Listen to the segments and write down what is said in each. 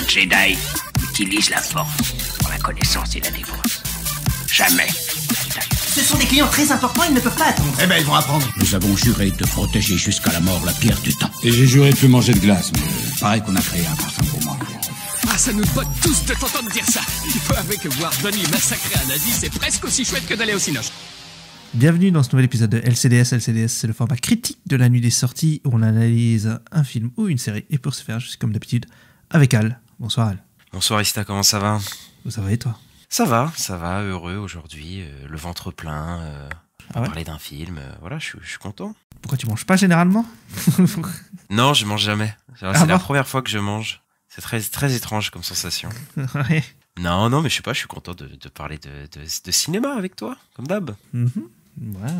Jedi utilise la force pour la connaissance et la défense. Jamais. Ce sont des clients très importants, ils ne peuvent pas attendre. Eh ben, ils vont apprendre. Nous avons juré de protéger jusqu'à la mort la pierre du temps. Et j'ai juré de plus manger de glace, mais... Pareil qu'on a créé un parfum pour moi. Ah, ça nous botte tous de t'entendre dire ça. Il faut avouer que voir Donnie massacrer un nazi, c'est presque aussi chouette que d'aller au cinoche. Bienvenue dans ce nouvel épisode de LCDS. LCDS, c'est le format critique de la nuit des sorties où on analyse un film ou une série. Et pour ce faire, je suis comme d'habitude avec Al. Bonsoir Al. Bonsoir Ista, comment ça va? Ça va et toi? Ça va, heureux aujourd'hui, le ventre plein, parler d'un film, voilà, je suis content. Pourquoi tu manges pas généralement? Non, je mange jamais. C'est la première fois que je mange. C'est très étrange comme sensation. Ouais. Non, mais je sais pas, je suis content de parler de cinéma avec toi, comme d'hab. Ouais,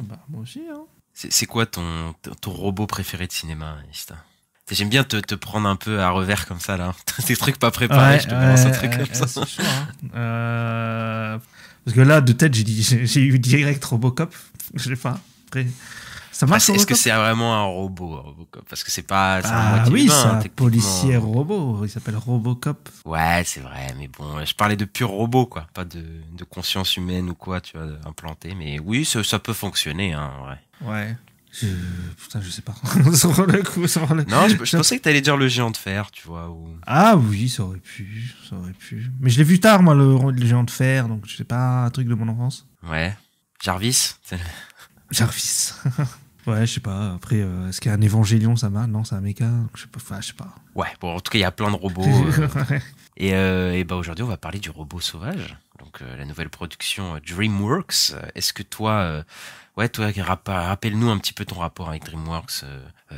bah moi aussi. Hein. C'est quoi ton robot préféré de cinéma, Ista? J'aime bien te prendre un peu à revers comme ça, là. Des trucs pas préparés, je te balance un truc comme ça. C'est chaud, hein. Parce que là, de tête, j'ai eu direct Robocop. Je sais pas. Après, ça marche. Est-ce que c'est vraiment un robot, Robocop? Parce que c'est un moitié oui, humain, c'est un policier robot. Il s'appelle Robocop. Ouais, c'est vrai, mais bon, je parlais de pur robot, quoi. Pas de conscience humaine ou quoi, tu vois, implanté. Mais oui, ça peut fonctionner, hein, ouais. Ouais. Putain, je sais pas. Sur le coup. Non, je pensais que t'allais dire le géant de fer, tu vois. Ou... Ah oui, ça aurait pu. Mais je l'ai vu tard, moi, le géant de fer, donc je sais pas, un truc de mon enfance. Ouais. Jarvis. Jarvis. Ouais, je sais pas. Après, est-ce qu'il y a un évangélion, ça marche? Non, c'est un méca. Je sais pas. Ouais, bon, en tout cas, il y a plein de robots. Et bah aujourd'hui, on va parler du robot sauvage. Donc, la nouvelle production DreamWorks. Est-ce que toi, rappelle-nous un petit peu ton rapport avec DreamWorks,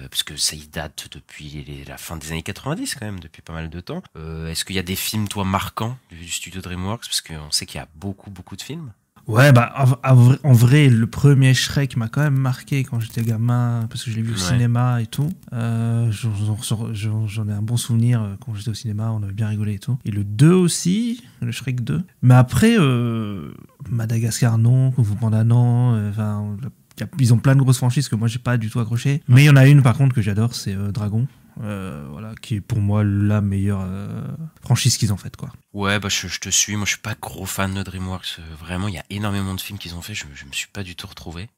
puisque ça y date depuis la fin des années 90 quand même, depuis pas mal de temps. Est-ce qu'il y a des films, toi, marquants du studio DreamWorks? Parce qu'on sait qu'il y a beaucoup de films. Ouais, bah en vrai, le premier Shrek m'a quand même marqué quand j'étais gamin, parce que je l'ai vu au cinéma et tout. J'en ai un bon souvenir quand j'étais au cinéma, on avait bien rigolé et tout. Et le 2 aussi, le Shrek 2. Mais après, Madagascar non, Kung Fu Panda non, ils ont plein de grosses franchises que moi j'ai pas du tout accroché. Mais il y en a une par contre que j'adore, c'est Dragon. Voilà, qui est pour moi la meilleure franchise qu'ils ont faite, quoi. Ouais, bah je te suis. Moi, je suis pas gros fan de DreamWorks. Vraiment, il y a énormément de films qu'ils ont fait. Je me suis pas du tout retrouvé.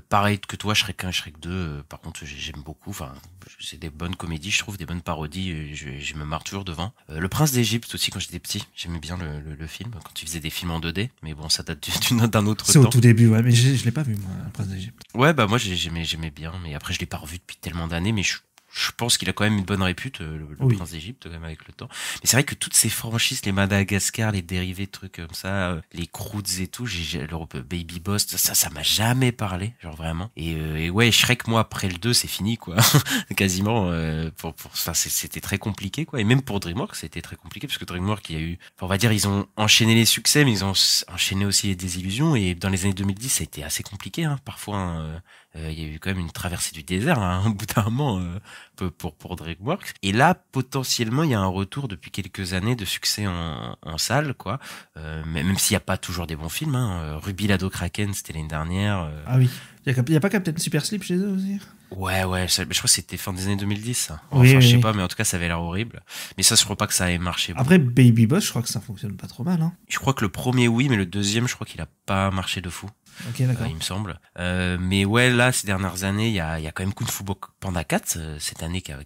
Pareil que toi, Shrek 1 et Shrek 2. Par contre, j'aime beaucoup. Enfin, c'est des bonnes comédies, je trouve, des bonnes parodies. Je me marre toujours devant. Le Prince d'Égypte aussi, quand j'étais petit, j'aimais bien le film quand il faisait des films en 2D. Mais bon, ça date d'un autre temps. C'est au tout début, ouais. Mais je l'ai pas vu, moi, Le Prince d'Égypte. Ouais, bah moi, j'aimais bien. Mais après, je l'ai pas revu depuis tellement d'années. Mais je pense qu'il a quand même une bonne répute, le Prince d'Égypte, quand même, avec le temps. Mais c'est vrai que toutes ces franchises, les Madagascar, les dérivés de trucs comme ça, les Croods et tout, l'Europe Baby Boss, ça m'a jamais parlé, genre vraiment. Et ouais, Shrek, moi, après le 2, c'est fini, quoi. Quasiment, c'était très compliqué, quoi. Et même pour DreamWorks, c'était très compliqué, parce que DreamWorks, il y a eu, on va dire, ils ont enchaîné les succès, mais ils ont enchaîné aussi les désillusions, et dans les années 2010, ça a été assez compliqué, hein. Parfois, il y a eu quand même une traversée du désert, hein, au bout d'un moment, pour DreamWorks. Et là, potentiellement, il y a un retour depuis quelques années de succès en salle, quoi. Même s'il n'y a pas toujours des bons films, hein. Ruby l'ado Kraken, c'était l'année dernière. Ah oui. Il y a pas Captain Super Slip chez eux aussi? Ouais, je crois que c'était fin des années 2010, ça. Oui, je sais pas, mais en tout cas, ça avait l'air horrible. Mais ça, je crois pas que ça ait marché. Après, Baby Boss, je crois que ça fonctionne pas trop mal, hein. Je crois que le premier, oui, mais le deuxième, je crois qu'il a pas marché de fou. Ok, d'accord. Il me semble. Mais ouais, là, ces dernières années, il y a quand même Kung Fu Panda 4, cette année qui a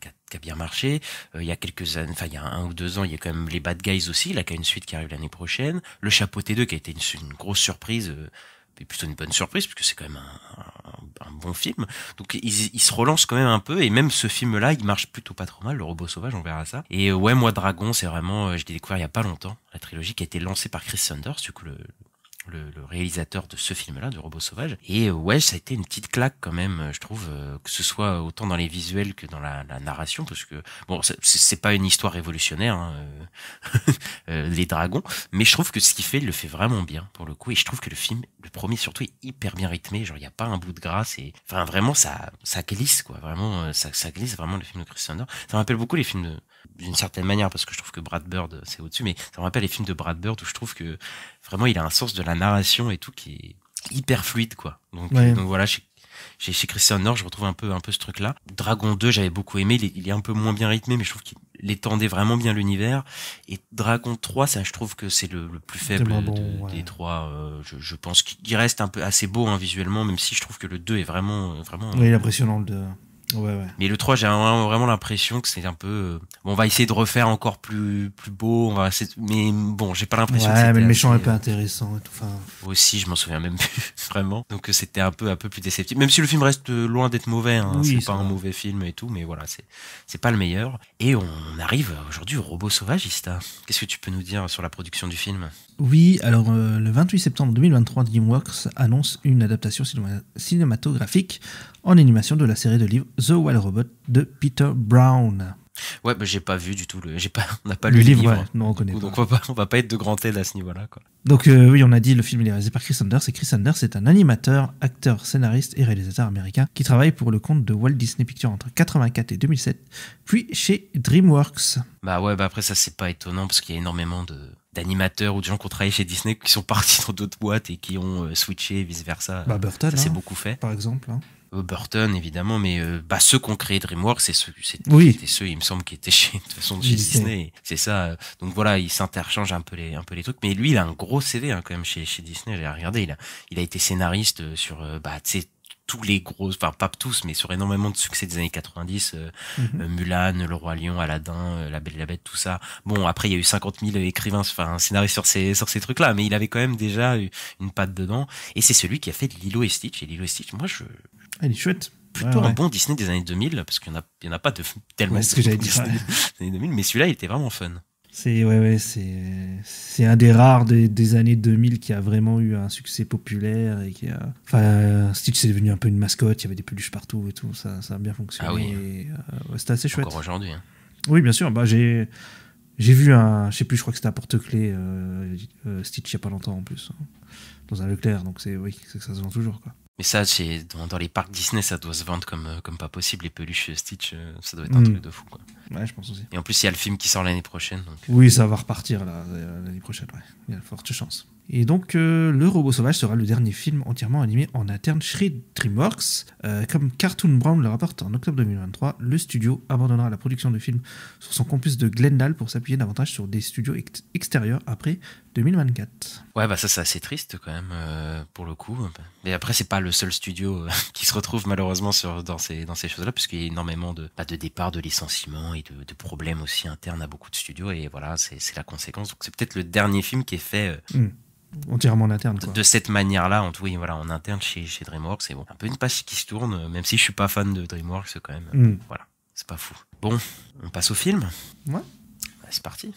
bien marché. Il y a quelques années, il y a 1 ou 2 ans, il y a quand même les Bad Guys aussi, là, qui a une suite qui arrive l'année prochaine. Le Chapeauté 2, qui a été une grosse surprise, et plutôt une bonne surprise, parce que c'est quand même un bon film. Donc, ils se relancent quand même un peu, et même ce film-là, il marche plutôt pas trop mal, Le Robot Sauvage, on verra ça. Et ouais, moi, Dragon, c'est vraiment, je l'ai découvert il y a pas longtemps, la trilogie qui a été lancée par Chris Saunders, du coup, le réalisateur de ce film-là, de Robot Sauvage. Et ouais, ça a été une petite claque quand même, je trouve, que ce soit autant dans les visuels que dans la narration, parce que bon, c'est pas une histoire révolutionnaire, hein, les dragons, mais je trouve que ce qu'il fait, il le fait vraiment bien pour le coup. Et je trouve que le film, le premier surtout, est hyper bien rythmé. Genre, il y a pas un bout de grâce et enfin vraiment ça glisse, quoi. Vraiment, ça glisse vraiment, le film de Chris Saunders. Ça me rappelle beaucoup les films d'une certaine manière, parce que je trouve que Brad Bird c'est au-dessus, mais ça me rappelle les films de Brad Bird où je trouve que vraiment il a un sens de la narration et tout qui est hyper fluide, quoi. Donc voilà, chez Christian Horner, je retrouve un peu ce truc-là. Dragon 2, j'avais beaucoup aimé. Il est un peu moins bien rythmé, mais je trouve qu'il étendait vraiment bien l'univers. Et Dragon 3, ça, je trouve que c'est le plus faible des trois. Je pense qu'il reste un peu assez beau hein, visuellement, même si je trouve que le 2 est vraiment. Oui, il est impressionnant le 2. Ouais. Mais le 3, j'ai vraiment l'impression que c'est un peu... on va essayer de refaire encore plus beau, mais bon, j'ai pas l'impression que c'était... Ouais, mais le méchant est un peu intéressant et tout. Enfin... Aussi, je m'en souviens même plus, vraiment. Donc c'était un peu plus déceptif. Même si le film reste loin d'être mauvais, hein, oui, c'est pas un mauvais film et tout, mais voilà, c'est pas le meilleur. Et on arrive aujourd'hui au Robot Sauvagista. Qu'est-ce que tu peux nous dire sur la production du film ? Oui, alors le 28 septembre 2023, DreamWorks annonce une adaptation cinématographique en animation de la série de livres The Wild Robot de Peter Brown. Ouais, bah j'ai pas vu du tout on n'a pas lu le livre. livre. Ouais, non, on connaît pas. Donc on va pas être de grand aide à ce niveau-là, quoi. Donc oui, on a dit le film est réalisé par Chris Sanders et Chris Sanders est un animateur, acteur, scénariste et réalisateur américain qui travaille pour le compte de Walt Disney Pictures entre 1984 et 2007, puis chez DreamWorks. Bah ouais, après ça c'est pas étonnant parce qu'il y a énormément d'animateurs ou de gens qui ont travaillé chez Disney qui sont partis dans d'autres boîtes et qui ont switché et vice versa. Bah Burton, ça c'est beaucoup fait. Par exemple. Hein. Burton évidemment, mais ceux qui ont créé DreamWorks, c'était ceux, il me semble, qui étaient chez Disney. C'est ça. Donc voilà, ils s'interchangent un peu les trucs. Mais lui, il a un gros CV hein, quand même chez Disney. J'ai regardé, il a été scénariste sur tu sais, tous les gros, enfin pas tous, mais sur énormément de succès des années 90, Mulan, Le Roi Lion, Aladdin, La Belle et la Bête, tout ça. Bon, après il y a eu 50 000 écrivains, enfin scénaristes sur ces trucs-là, mais il avait quand même déjà une patte dedans. Et c'est celui qui a fait Lilo et Stitch. Et Lilo et Stitch, moi il est chouette. Plutôt un bon Disney des années 2000, parce qu'il y en a pas tellement ce que j'avais dit, Disney des années 2000, mais celui-là il était vraiment fun. C'est un des rares des années 2000 qui a vraiment eu un succès populaire et qui a... Enfin, Stitch c'est devenu un peu une mascotte, il y avait des peluches partout et tout, ça a bien fonctionné. Ah oui. Et, c'était assez chouette. Encore aujourd'hui. Hein. Oui, bien sûr. J'ai vu je sais plus, je crois que c'était à Porte-Clés, Stitch il y a pas longtemps en plus, hein, dans un Leclerc, donc c'est que ça se vend toujours, quoi. Mais ça, dans les parcs Disney, ça doit se vendre comme pas possible. Les peluches Stitch, ça doit être un truc de fou, quoi. Ouais, je pense aussi. Et en plus, il y a le film qui sort l'année prochaine. Donc... Oui, ça va repartir l'année prochaine, ouais. Il y a de fortes chances. Et donc, Le Robot Sauvage sera le dernier film entièrement animé en interne chez DreamWorks. Comme Cartoon Brown le rapporte en octobre 2023, le studio abandonnera la production du film sur son campus de Glendale pour s'appuyer davantage sur des studios extérieurs après 2024. Ouais, ça c'est assez triste quand même, pour le coup. Mais après, c'est pas le seul studio qui se retrouve malheureusement dans ces choses-là, puisqu'il y a énormément de départs, de licenciements et de problèmes aussi internes à beaucoup de studios. Et voilà, c'est la conséquence. Donc c'est peut-être le dernier film qui est fait... entièrement en interne, quoi. De cette manière-là, en interne chez DreamWorks. C'est bon, un peu une page qui se tourne, même si je suis pas fan de DreamWorks quand même. Voilà, c'est pas fou. Bon, on passe au film. Ouais. C'est parti.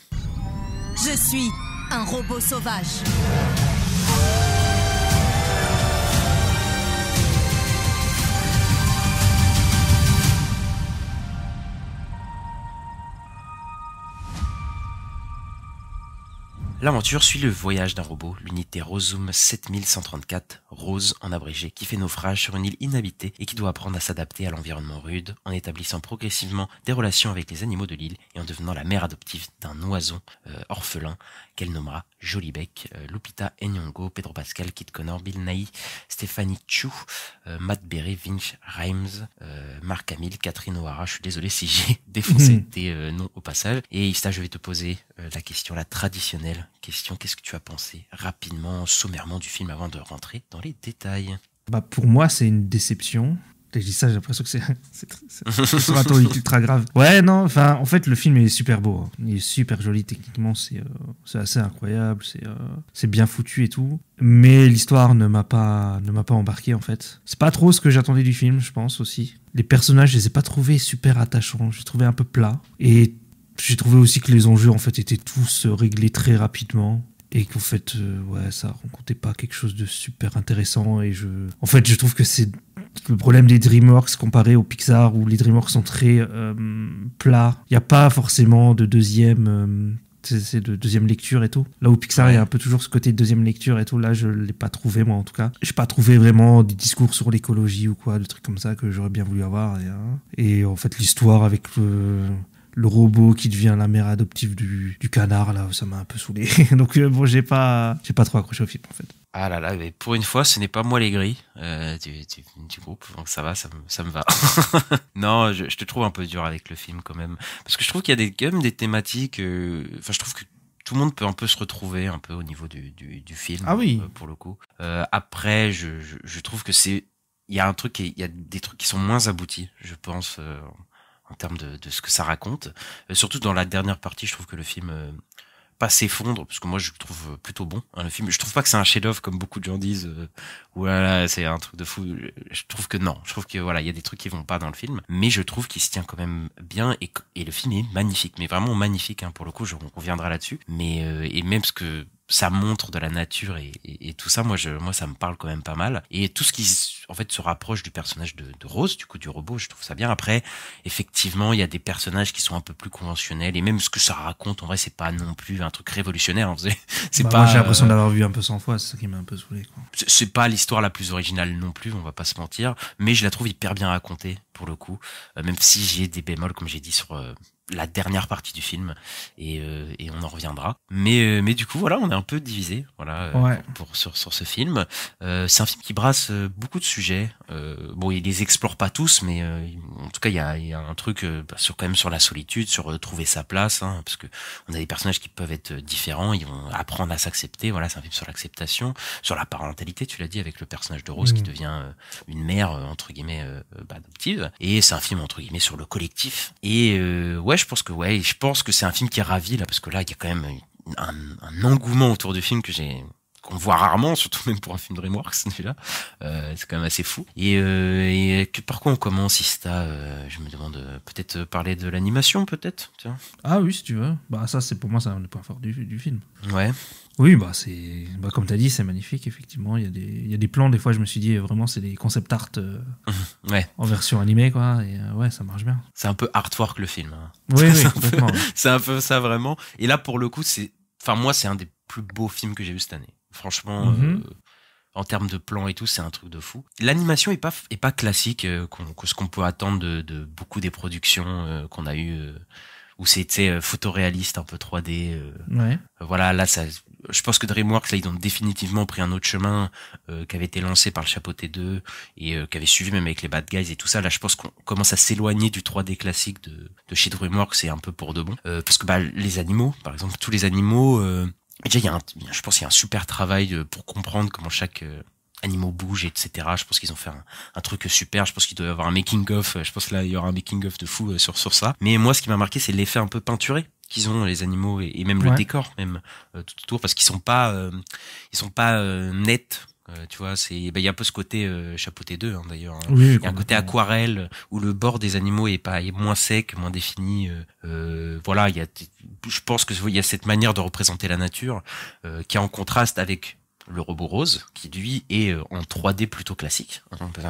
Je suis un robot sauvage. L'aventure suit le voyage d'un robot, l'unité Rosum 7134, Rose en abrégé, qui fait naufrage sur une île inhabitée et qui doit apprendre à s'adapter à l'environnement rude en établissant progressivement des relations avec les animaux de l'île et en devenant la mère adoptive d'un oison orphelin qu'elle nommera Jolibec. Lupita Nyong'o, Pedro Pascal, Kit Connor, Bill Nighy, Stephanie Chu, Matt Berry, Vince Rhimes, Mark Hamill, Catherine O'Hara. Je suis désolé si j'ai défoncé tes noms au passage. Et Ista, je vais te poser la traditionnelle question. Qu'est-ce que tu as pensé rapidement, sommairement du film avant de rentrer dans les détails? Pour moi, c'est une déception. Je dis ça, j'ai l'impression que c'est un ton ultra grave. Ouais, non, enfin, en fait, le film est super beau. Hein. Il est super joli techniquement, c'est assez incroyable, c'est bien foutu et tout. Mais l'histoire ne m'a pas embarqué, en fait. C'est pas trop ce que j'attendais du film, je pense aussi. Les personnages, je les ai pas trouvés super attachants. Je les trouvais un peu plats. Et j'ai trouvé aussi que les enjeux, en fait, étaient tous réglés très rapidement. Et qu'en fait, ça rencontrait pas quelque chose de super intéressant. Et en fait, je trouve que c'est le problème des DreamWorks comparé au Pixar, où les DreamWorks sont très plats. Il n'y a pas forcément de deuxième lecture et tout. Là où Pixar, il y a un peu toujours ce côté de deuxième lecture et tout. Là, je l'ai pas trouvé, moi, en tout cas. J'ai pas trouvé vraiment des discours sur l'écologie ou quoi, des trucs comme ça que j'aurais bien voulu avoir. Et en fait, l'histoire avec le robot qui devient la mère adoptive du canard, là, ça m'a un peu saoulé. Donc bon, j'ai pas trop accroché au film en fait. Ah là là, mais pour une fois, ce n'est pas moi les gris du groupe, donc ça va, ça me va. Non, je te trouve un peu dur avec le film quand même, parce que je trouve qu'il y a quand même des thématiques. Enfin, je trouve que tout le monde peut un peu se retrouver un peu au niveau du film. Ah oui. Pour le coup. Après, je trouve que il y a des trucs qui sont moins aboutis, je pense, en termes de ce que ça raconte. Surtout dans la dernière partie, je trouve que le film pas s'effondre, parce que moi je le trouve plutôt bon, hein, le film. Je trouve pas que c'est un chef-d'œuvre comme beaucoup de gens disent, voilà, c'est un truc de fou. Je trouve que non, je trouve que voilà, il y a des trucs qui vont pas dans le film, mais je trouve qu'il se tient quand même bien, et le film est magnifique, mais vraiment magnifique, hein, pour le coup, on reviendra là-dessus, mais et même ce que ça montre de la nature et tout ça, moi ça me parle quand même pas mal, et tout ce qui en fait se rapproche du personnage de Rose, du coup du robot, je trouve ça bien. Après, effectivement, il y a des personnages qui sont un peu plus conventionnels, et même ce que ça raconte, en vrai, c'est pas non plus un truc révolutionnaire, hein, c'est pas. Moi, j'ai l'impression d'avoir vu un peu 100 fois, c'est ça qui m'a un peu saoulé, quoi. C'est pas l'histoire la plus originale non plus, on va pas se mentir, mais je la trouve hyper bien racontée pour le coup, même si j'ai des bémols, comme j'ai dit, sur la dernière partie du film, et on en reviendra. Mais du coup, voilà, on est un peu divisé, voilà, ouais. sur ce film. C'est un film qui brasse beaucoup de sujets. Bon, il les explore pas tous, mais en tout cas, il y a un truc quand même sur la solitude, sur trouver sa place, hein, parce que on a des personnages qui peuvent être différents, ils vont apprendre à s'accepter. Voilà, c'est un film sur l'acceptation, sur la parentalité, tu l'as dit, avec le personnage de Rose qui devient une mère entre guillemets adoptive, et c'est un film entre guillemets sur le collectif. Et ouais, je pense que c'est un film qui ravit là, parce que là, il y a quand même un engouement autour du film qu'on voit rarement, surtout même pour un film DreamWorks, celui-là. C'est quand même assez fou. Et par quoi on commence, Ista? Je me demande, peut-être parler de l'animation, peut-être, tiens. Ah oui, si tu veux. Bah ça, pour moi, c'est un des points forts du film. Ouais. Oui, comme t'as dit, c'est magnifique, effectivement. Il y a des plans, des fois, je me suis dit, vraiment, c'est des concept art ouais. En version animée, quoi. Et ouais, ça marche bien. C'est un peu artwork, le film. Hein. Oui, complètement. Ouais. C'est un peu ça, vraiment. Et là, pour le coup, moi, c'est un des plus beaux films que j'ai vu cette année. Franchement, en termes de plans et tout, c'est un truc de fou. L'animation est pas classique, ce qu'on peut attendre de beaucoup des productions qu'on a eues, où c'était photoréaliste, un peu 3D. Ouais. Voilà, là, je pense que DreamWorks, là, ils ont définitivement pris un autre chemin qui avait été lancé par le Chapeauté 2 et qui avait suivi même avec les Bad Guys et tout ça. Là, je pense qu'on commence à s'éloigner du 3D classique de chez DreamWorks, c'est un peu pour de bon. Parce que les animaux, par exemple, tous les animaux... Déjà, je pense qu'il y a un super travail pour comprendre comment chaque animal bouge, etc. Je pense qu'ils ont fait un truc super. Je pense qu'il doit y avoir un making-of. Je pense que là, il y aura un making-of de fou sur ça. Mais moi, ce qui m'a marqué, c'est l'effet un peu peinturé qu'ils ont, les animaux, et même le décor, même tout autour, parce qu'ils sont pas nets. Tu vois, il y a un peu ce côté Chapeauté 2, hein, d'ailleurs. Hein. Oui, il y a un côté aquarelle où le bord des animaux est moins sec, moins défini. Voilà, je pense que il y a cette manière de représenter la nature qui est en contraste avec le robot Rose, qui lui est en 3D plutôt classique.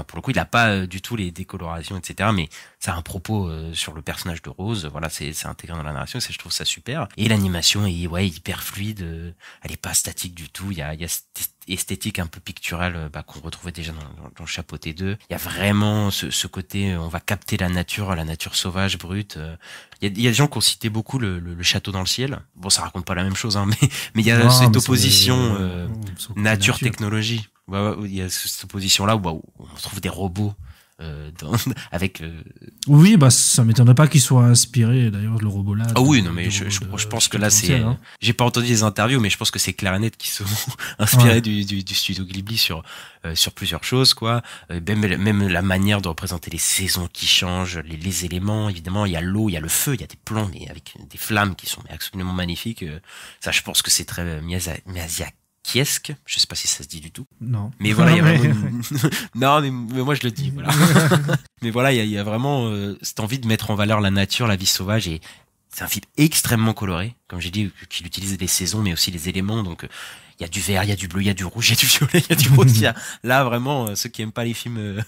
Pour le coup, il a pas du tout les décolorations, etc. Mais ça a un propos sur le personnage de Rose. Voilà, c'est intégré dans la narration. Je trouve ça super. Et l'animation est hyper fluide. Elle est pas statique du tout. Il y a cette esthétique un peu picturale qu'on retrouvait déjà dans Chapeauté 2. Il y a vraiment ce côté, on va capter la nature sauvage, brute. Il y a des gens qui ont cité beaucoup le château dans le ciel. Bon, ça raconte pas la même chose, hein, mais il y a cette opposition nature-technologie. Ouais, il y a cette opposition-là où on trouve des robots avec oui, ça m'étonnerait pas qu'il soit inspiré d'ailleurs le robot là. Ah oui, non mais je pense que là c'est j'ai pas entendu les interviews, mais je pense que c'est clair et net qu'ils sont inspirés du studio Ghibli sur plusieurs choses, quoi. Même la manière de représenter les saisons qui changent, les éléments, évidemment, il y a l'eau, il y a le feu, il y a des plans mais avec des flammes qui sont absolument magnifiques. Ça, je pense que c'est très Miyazaki. Kiesque, je sais pas si ça se dit du tout. Non. Mais voilà, il y a vraiment non, mais moi je le dis, voilà. Mais voilà, il y a vraiment cette envie de mettre en valeur la nature, la vie sauvage, et c'est un film extrêmement coloré, comme j'ai dit, qu'il utilise les saisons mais aussi les éléments, donc il y a du vert, il y a du bleu, il y a du rouge, il y a du violet, il y a du rose. Là vraiment, ceux qui aiment pas les films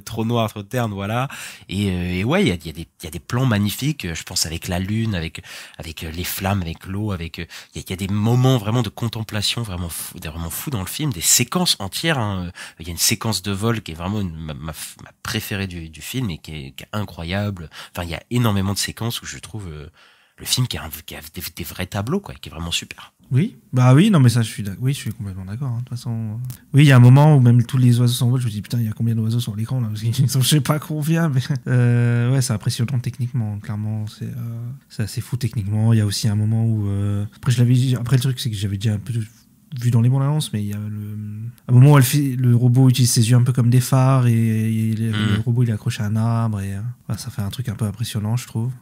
trop noirs, trop ternes, voilà. Et ouais, il y a des plans magnifiques. Je pense avec la lune, avec les flammes, avec l'eau, il y a des moments vraiment de contemplation vraiment fou dans le film, des séquences entières. Hein. Il y a une séquence de vol qui est vraiment ma préférée du film et qui est incroyable. Enfin, il y a énormément de séquences où je trouve le film qui a des vrais tableaux, quoi, qui est vraiment super. Oui, bah oui, non mais ça je suis complètement d'accord. Hein. De toute façon, oui, il y a un moment où même tous les oiseaux s'envolent. Je me dis putain, il y a combien d'oiseaux sur l'écran là? Parce qu'ils sont, je sais pas combien, mais ouais, c'est impressionnant techniquement. Clairement, c'est assez fou techniquement. Il y a aussi un moment où après le truc c'est que j'avais déjà un peu vu dans les bandes annonces, mais il y a un moment où le robot utilise ses yeux un peu comme des phares et le robot il est accroché à un arbre et ça fait un truc un peu impressionnant, je trouve.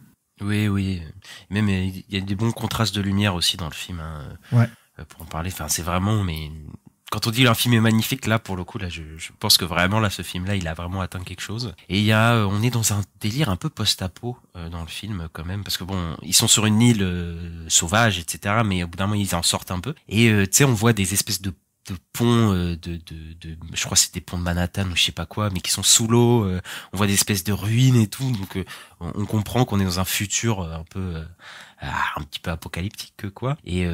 Oui. Même il y a des bons contrastes de lumière aussi dans le film. Hein, ouais. Pour en parler, enfin c'est vraiment. Mais quand on dit un film est magnifique, là pour le coup, là je pense que vraiment là ce film-là, il a vraiment atteint quelque chose. Et on est dans un délire un peu post-apo dans le film quand même, parce que bon, ils sont sur une île sauvage, etc. Mais au bout d'un moment ils en sortent un peu. Et tu sais, on voit des espèces de ponts je crois que c'est des ponts de Manhattan ou je sais pas quoi, mais qui sont sous l'eau. On voit des espèces de ruines et tout, donc on comprend qu'on est dans un futur un petit peu apocalyptique quoi. Et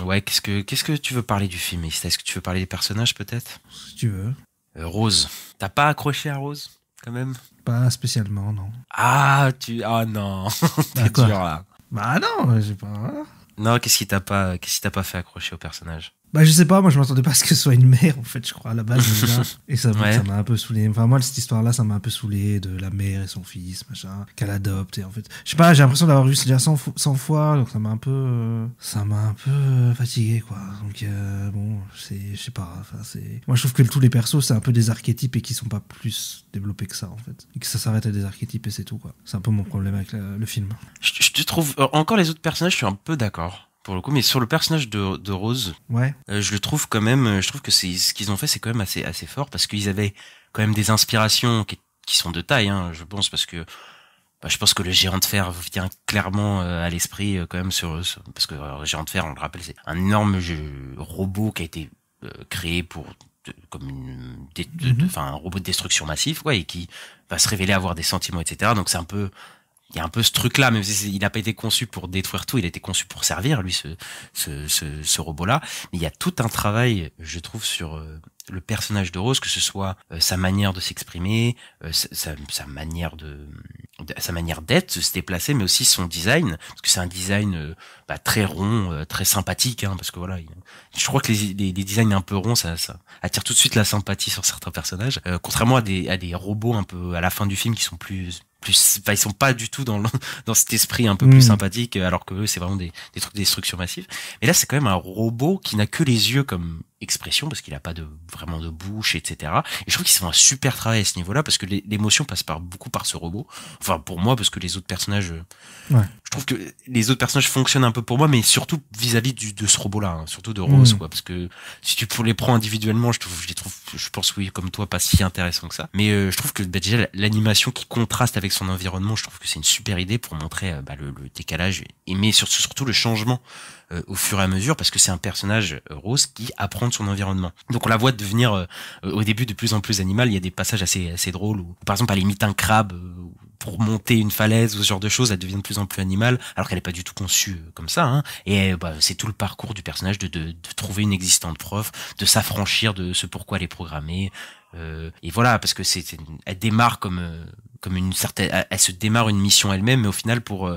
ouais, qu'est-ce que tu veux parler du film? Est-ce que tu veux parler des personnages peut-être? Si tu veux. Rose, t'as pas accroché à Rose quand même? Pas spécialement, non. Non, t'es dur là. Bah non, j'ai pas. Non, qu'est-ce qui t'a pas fait accrocher au personnage? Bah je sais pas, moi je m'attendais pas à ce que ce soit une mère en fait, je crois à la base déjà. Et ça m'a un peu saoulé. Enfin moi cette histoire là ça m'a un peu saoulé, de la mère et son fils machin qu'elle adopte. Et en fait je sais pas, j'ai l'impression d'avoir vu ça déjà 100 fois, donc ça m'a un peu fatigué quoi. Donc bon, je sais pas, enfin moi je trouve que tous les persos c'est un peu des archétypes et qui sont pas plus développés que ça en fait, et que ça s'arrête à des archétypes et c'est tout quoi. C'est un peu mon problème avec le film. Je te trouve encore les autres personnages, je suis un peu d'accord pour le coup, mais sur le personnage de Rose, ouais, je le trouve quand même, je trouve que ce qu'ils ont fait, c'est quand même assez fort, parce qu'ils avaient quand même des inspirations qui sont de taille, hein, je pense, parce que je pense que le géant de fer vient clairement à l'esprit quand même parce que le géant de fer, on le rappelle, c'est un énorme robot qui a été créé comme un robot de destruction massive, quoi, et qui va se révéler avoir des sentiments, etc. Donc c'est un peu, il y a un peu ce truc-là, même si il n'a pas été conçu pour détruire tout, il a été conçu pour servir, lui, ce robot-là. Mais il y a tout un travail, je trouve, sur le personnage de Rose, que ce soit sa manière de s'exprimer, sa manière d'être, de se déplacer, mais aussi son design, parce que c'est un design très rond, très sympathique, hein, parce que voilà, je crois que les designs un peu ronds, ça attire tout de suite la sympathie sur certains personnages, contrairement à des robots un peu à la fin du film qui sont plus ils sont pas du tout dans cet esprit un peu plus sympathique, alors que eux c'est vraiment des trucs de destruction massive. Mais là c'est quand même un robot qui n'a que les yeux comme expression, parce qu'il a pas vraiment de bouche, etc. Et je trouve qu'ils font un super travail à ce niveau-là, parce que l'émotion passe beaucoup par ce robot. Enfin pour moi, parce que les autres personnages, je trouve que les autres personnages fonctionnent un peu pour moi, mais surtout vis-à-vis de ce robot-là, hein, surtout de Rose, quoi. Parce que si tu les prends individuellement, je pense oui comme toi pas si intéressant que ça. Mais je trouve que déjà l'animation qui contraste avec son environnement, je trouve que c'est une super idée pour montrer le décalage, mais surtout le changement au fur et à mesure, parce que c'est un personnage Rose qui apprend de son environnement. Donc on la voit devenir au début de plus en plus animale. Il y a des passages assez drôles où par exemple elle imite un crabe pour monter une falaise ou ce genre de choses. Elle devient de plus en plus animale, alors qu'elle est pas du tout conçue comme ça, hein. Et c'est tout le parcours du personnage de trouver une existante preuve, de s'affranchir de ce pourquoi elle est programmée. Et voilà, parce que elle démarre comme une certaine, elle se démarre une mission elle-même, mais au final pour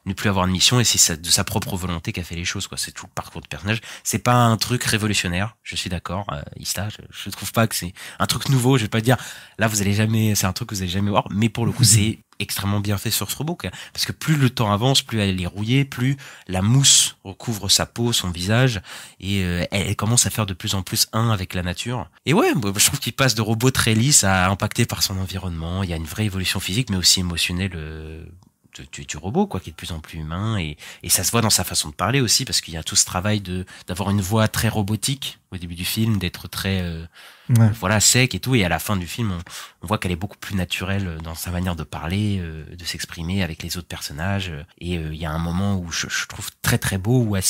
ne plus avoir de mission, et c'est de sa propre volonté qu'a fait les choses, quoi. C'est tout le parcours du personnage. C'est pas un truc révolutionnaire, je suis d'accord, Ista, je trouve pas que c'est un truc nouveau. Je vais pas dire là c'est un truc que vous allez jamais voir, mais pour le coup c'est extrêmement bien fait sur ce robot, quoi. Parce que plus le temps avance, plus elle est rouillée, plus la mousse recouvre sa peau, son visage, et elle commence à faire de plus en plus un avec la nature. Et ouais, je trouve qu'il passe de robot très lisse à impacté par son environnement. Il y a une vraie évolution physique, mais aussi émotionnelle du robot, quoi, qui est de plus en plus humain, et ça se voit dans sa façon de parler aussi, parce qu'il y a tout ce travail d'avoir une voix très robotique au début du film, d'être très sec et tout, et à la fin du film on voit qu'elle est beaucoup plus naturelle dans sa manière de parler, de s'exprimer avec les autres personnages, et il y a un moment où je trouve très très beau, où elle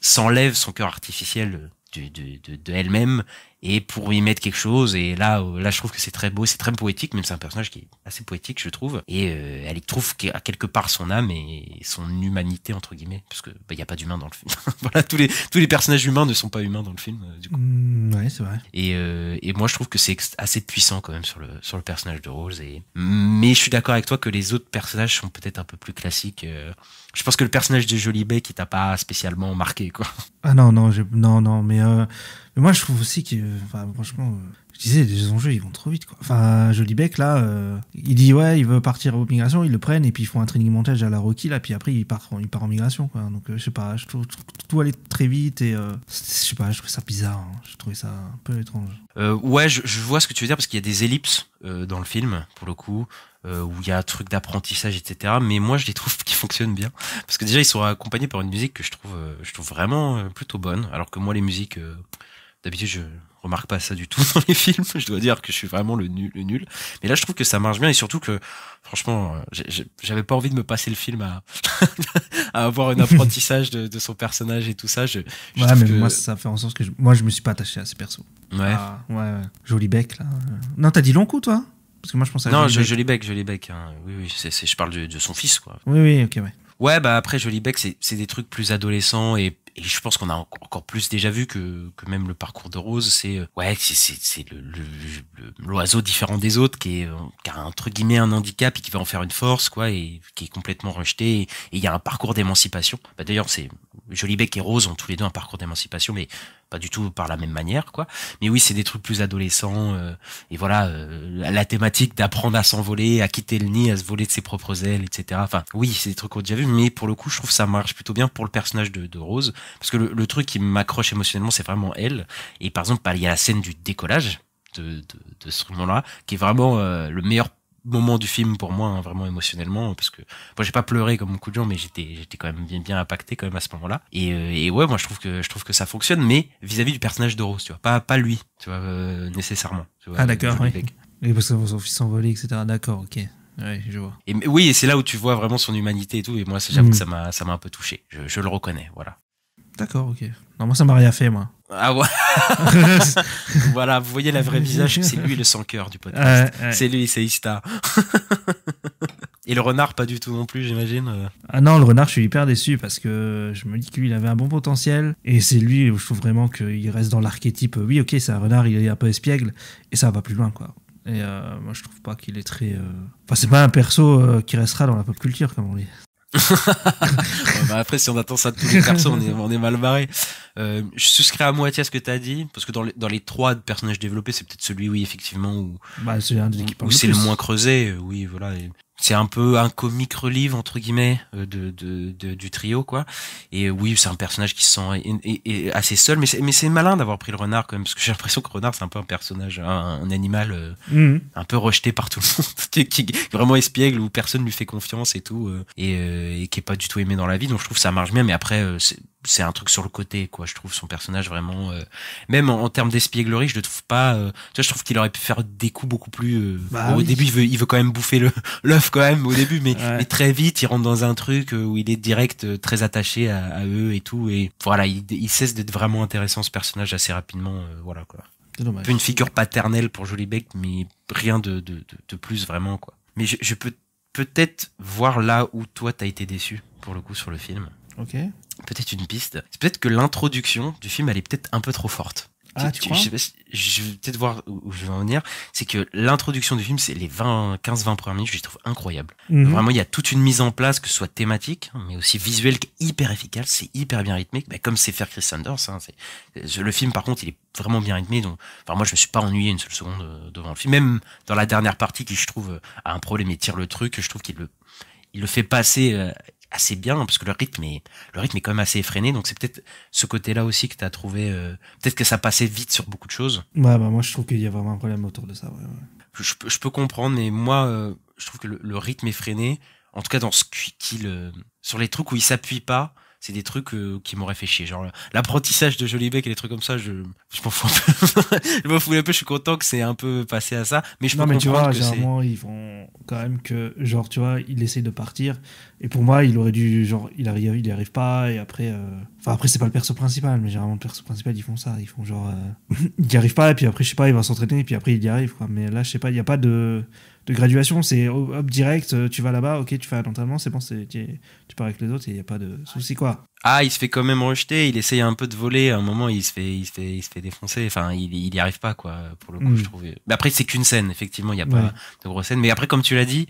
s'enlève son cœur artificiel de elle-même et pour y mettre quelque chose. Et là je trouve que c'est très beau, c'est très poétique, même c'est un personnage qui est assez poétique, je trouve. Et elle y trouve à quelque part son âme et son humanité entre guillemets, parce que il y a pas d'humain dans le film. Voilà, tous les personnages humains ne sont pas humains dans le film du coup. Ouais, c'est vrai. Et moi je trouve que c'est assez puissant quand même sur le personnage de Rose. Mais je suis d'accord avec toi que les autres personnages sont peut-être un peu plus classiques. Je pense que le personnage de Jolie Beck, il t'a pas spécialement marqué, quoi. Ah non, mais moi je trouve aussi que, enfin, franchement, je disais, les enjeux ils vont trop vite, quoi. Enfin, Jolie Beck là, il dit ouais, il veut partir aux migrations, ils le prennent et puis ils font un training montage à la Rocky là, puis après il part en migration, quoi. Donc je sais pas, je trouve tout allait très vite et je sais pas, je trouvais ça bizarre, hein. Je trouvais ça un peu étrange. Ouais, je vois ce que tu veux dire parce qu'il y a des ellipses dans le film pour le coup. Où il y a un truc d'apprentissage, etc. Mais moi, je les trouve qui fonctionnent bien. Parce que déjà, ils sont accompagnés par une musique que je trouve vraiment plutôt bonne. Alors que moi, les musiques, d'habitude, je remarque pas ça du tout dans les films. Je dois dire que je suis vraiment le nul. Mais là, je trouve que ça marche bien et surtout que, franchement, j'avais pas envie de me passer le film à avoir un apprentissage de son personnage et tout ça. Ouais, mais moi, ça fait en sorte que moi, je me suis pas attaché à ces persos. Ouais. Ah, ouais. Jolie Beck, là. Non, t'as dit long coup, toi? Parce que moi, je pense à non, Jolie Beck. Jolie Beck. Hein. Oui, je parle de son fils, quoi. Oui, ok, ouais. Ouais, bah après Jolie Beck, c'est des trucs plus adolescents et je pense qu'on a encore plus déjà vu que même le parcours de Rose, c'est l'oiseau différent des autres qui a entre guillemets un handicap et qui va en faire une force, quoi, et qui est complètement rejeté. Et il y a un parcours d'émancipation. Bah d'ailleurs, c'est Jolie Beck et Rose ont tous les deux un parcours d'émancipation, mais pas du tout par la même manière, quoi. Mais oui, c'est des trucs plus adolescents, et voilà, la thématique d'apprendre à s'envoler, à quitter le nid, à se voler de ses propres ailes, etc. Enfin, oui, c'est des trucs qu'on a déjà vu, mais pour le coup, je trouve que ça marche plutôt bien pour le personnage de Rose, parce que le truc qui m'accroche émotionnellement, c'est vraiment elle. Et par exemple, il y a la scène du décollage de ce moment-là, qui est vraiment le meilleur moment du film pour moi, hein, vraiment émotionnellement, parce que moi j'ai pas pleuré comme beaucoup de gens, mais j'étais quand même bien impacté quand même à ce moment-là. Et ouais, moi je trouve que ça fonctionne, mais vis-à-vis du personnage de Rose, tu vois, pas lui, tu vois, nécessairement. Tu vois, ah d'accord, oui. Et parce que son fils s'envolait, etc. D'accord, ok. Ouais, je vois. Oui, et c'est là où tu vois vraiment son humanité et tout, et moi j'avoue que ça m'a un peu touché. Je le reconnais, voilà. D'accord, ok. Non, moi ça m'a rien fait, moi. Ah ouais. Voilà, vous voyez la vraie visage, c'est lui le sans-cœur du podcast. C'est lui, c'est Ista. Et le renard, pas du tout non plus, j'imagine. Ah non, le renard, je suis hyper déçu parce que je me dis que lui, il avait un bon potentiel. Et c'est lui où je trouve vraiment qu'il reste dans l'archétype. Oui, ok, c'est un renard, il est un peu espiègle. Et ça va pas plus loin, quoi. Et moi, je trouve pas qu'il est très... Enfin, c'est pas un perso qui restera dans la pop culture, comme on dit. Bah après, si on attend ça de tous les persos, on est mal barré. Je souscris à moitié à ce que t'as dit, parce que dans les trois personnages développés, c'est peut-être celui, oui, effectivement, où c'est un des qui parle où c'est le moins creusé. Oui, voilà. C'est un peu un comic relief entre guillemets du trio, quoi. Et oui, c'est un personnage qui se sent assez seul, mais c'est malin d'avoir pris le renard quand même, parce que j'ai l'impression que le renard c'est un peu un personnage, un animal un peu rejeté par tout le monde, qui est vraiment espiègle, où personne lui fait confiance et tout, et qui est pas du tout aimé dans la vie. Donc je trouve que ça marche bien, mais après c'est un truc sur le côté, quoi. Je trouve son personnage vraiment, même en termes d'espièglerie, je le trouve pas. Tu vois, je trouve qu'il aurait pu faire des coups beaucoup plus. Au début, il veut quand même bouffer l'œuf quand même au début, mais très vite, il rentre dans un truc où il est direct très attaché à eux et tout, et voilà, il cesse d'être vraiment intéressant ce personnage assez rapidement, voilà, quoi. C'est dommage. Un peu une figure paternelle pour Jolie Beck, mais rien de plus vraiment, quoi. Mais je peux peut-être voir là où toi t'as été déçu pour le coup sur le film. Ok. Peut-être une piste. C'est peut-être que l'introduction du film, elle est peut-être un peu trop forte. Tu crois ? Je vais peut-être voir où je vais en venir. C'est que l'introduction du film, c'est les 15-20 premières minutes, je les trouve incroyables. Vraiment, il y a toute une mise en place, que ce soit thématique, mais aussi visuelle, qui est hyper efficace, c'est hyper bien rythmé, comme c'est faire Chris Sanders. Hein, le film, par contre, il est vraiment bien rythmé. Donc, moi, je me suis pas ennuyé une seule seconde devant le film. Même dans la dernière partie, qui je trouve a un problème et tire le truc, je trouve qu'il le fait passer assez bien, parce que le rythme est quand même assez effréné, donc c'est peut-être ce côté-là aussi que t'as trouvé, peut-être que ça passait vite sur beaucoup de choses. Ouais, moi je trouve qu'il y a vraiment un problème autour de ça. Ouais. Je peux comprendre, mais moi je trouve que le rythme effréné, en tout cas dans ce sur les trucs où il s'appuie pas, c'est des trucs qui m'auraient fait chier. Genre l'apprentissage de Jolibec et les trucs comme ça, je m'en fous un peu. Je m'en fous un peu. Je suis content que c'est un peu passé à ça, mais je peux mais tu comprendre vois, que c'est. généralement, ils font quand même que, genre, tu vois, il essaye de partir. Et pour moi, il aurait dû, genre, il y arrive pas. Et après, enfin, après, c'est pas le perso principal, mais généralement, le perso principal, ils font ça. Ils font genre, il y arrive pas. Et puis après, je sais pas, il va s'entraîner. Et puis après, il y arrive, quoi. Mais là, je sais pas, il y a pas de graduation. C'est hop, direct, tu vas là-bas, ok, tu fais un entraînement, c'est bon, tu pars avec les autres et il y a pas de souci, quoi. Ah, il se fait quand même rejeter, il essaye un peu de voler, à un moment il se fait défoncer, enfin il y arrive pas quoi, pour le coup je trouve. Mais après c'est qu'une scène, effectivement, il y a pas de grosse scène, mais après comme tu l'as dit,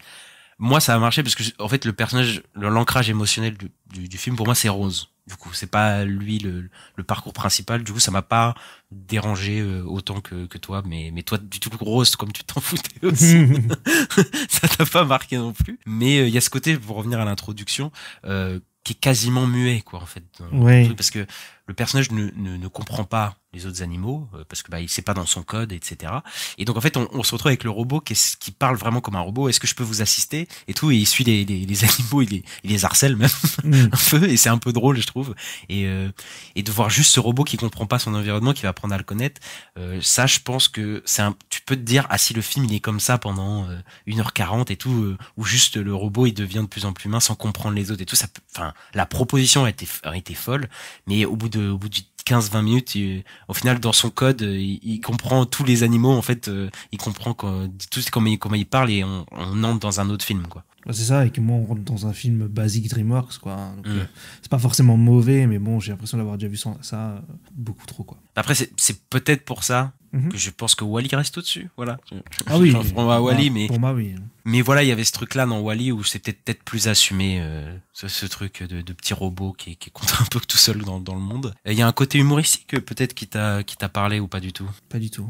moi ça a marché parce que en fait le personnage, l'ancrage émotionnel du film pour moi c'est Rose. Du coup, c'est pas lui le parcours principal, du coup ça m'a pas dérangé autant que toi, mais toi du tout Rose comme tu t'en foutais aussi. Ça t'a pas marqué non plus. Mais il y a ce côté, pour revenir à l'introduction, qui est quasiment muet quoi en fait parce que le personnage ne comprend pas les autres animaux parce que il sait pas dans son code, etc. Et donc en fait on se retrouve avec le robot qui parle vraiment comme un robot. Est-ce que je peux vous assister et tout, et il suit les animaux, il les harcèle même un peu, et c'est un peu drôle je trouve, et de voir juste ce robot qui comprend pas son environnement, qui va apprendre à le connaître, ça je pense que tu peux te dire, ah si le film il est comme ça pendant 1h40 et tout, où juste le robot il devient de plus en plus humain sans comprendre les autres et tout, ça enfin la proposition a été folle, mais au bout de 15-20 minutes, au final, dans son code, il comprend tous les animaux, en fait, il comprend tout comment il parle, et on entre dans un autre film, quoi. C'est ça, et que moi, on rentre dans un film basique DreamWorks, quoi. Donc, c'est pas forcément mauvais, mais bon, j'ai l'impression d'avoir déjà vu ça beaucoup trop, quoi. Après, c'est peut-être pour ça que je pense que Wall-E reste au-dessus, voilà. Ah oui. J'en prends à Wall-E, mais. Pour moi, oui. Mais voilà, il y avait ce truc-là dans Wall-E où c'est peut-être plus assumé, ce truc de petit robot qui est contre un peu tout seul dans le monde. Il y a un côté humoristique peut-être qui t'a parlé ou pas du tout? Pas du tout.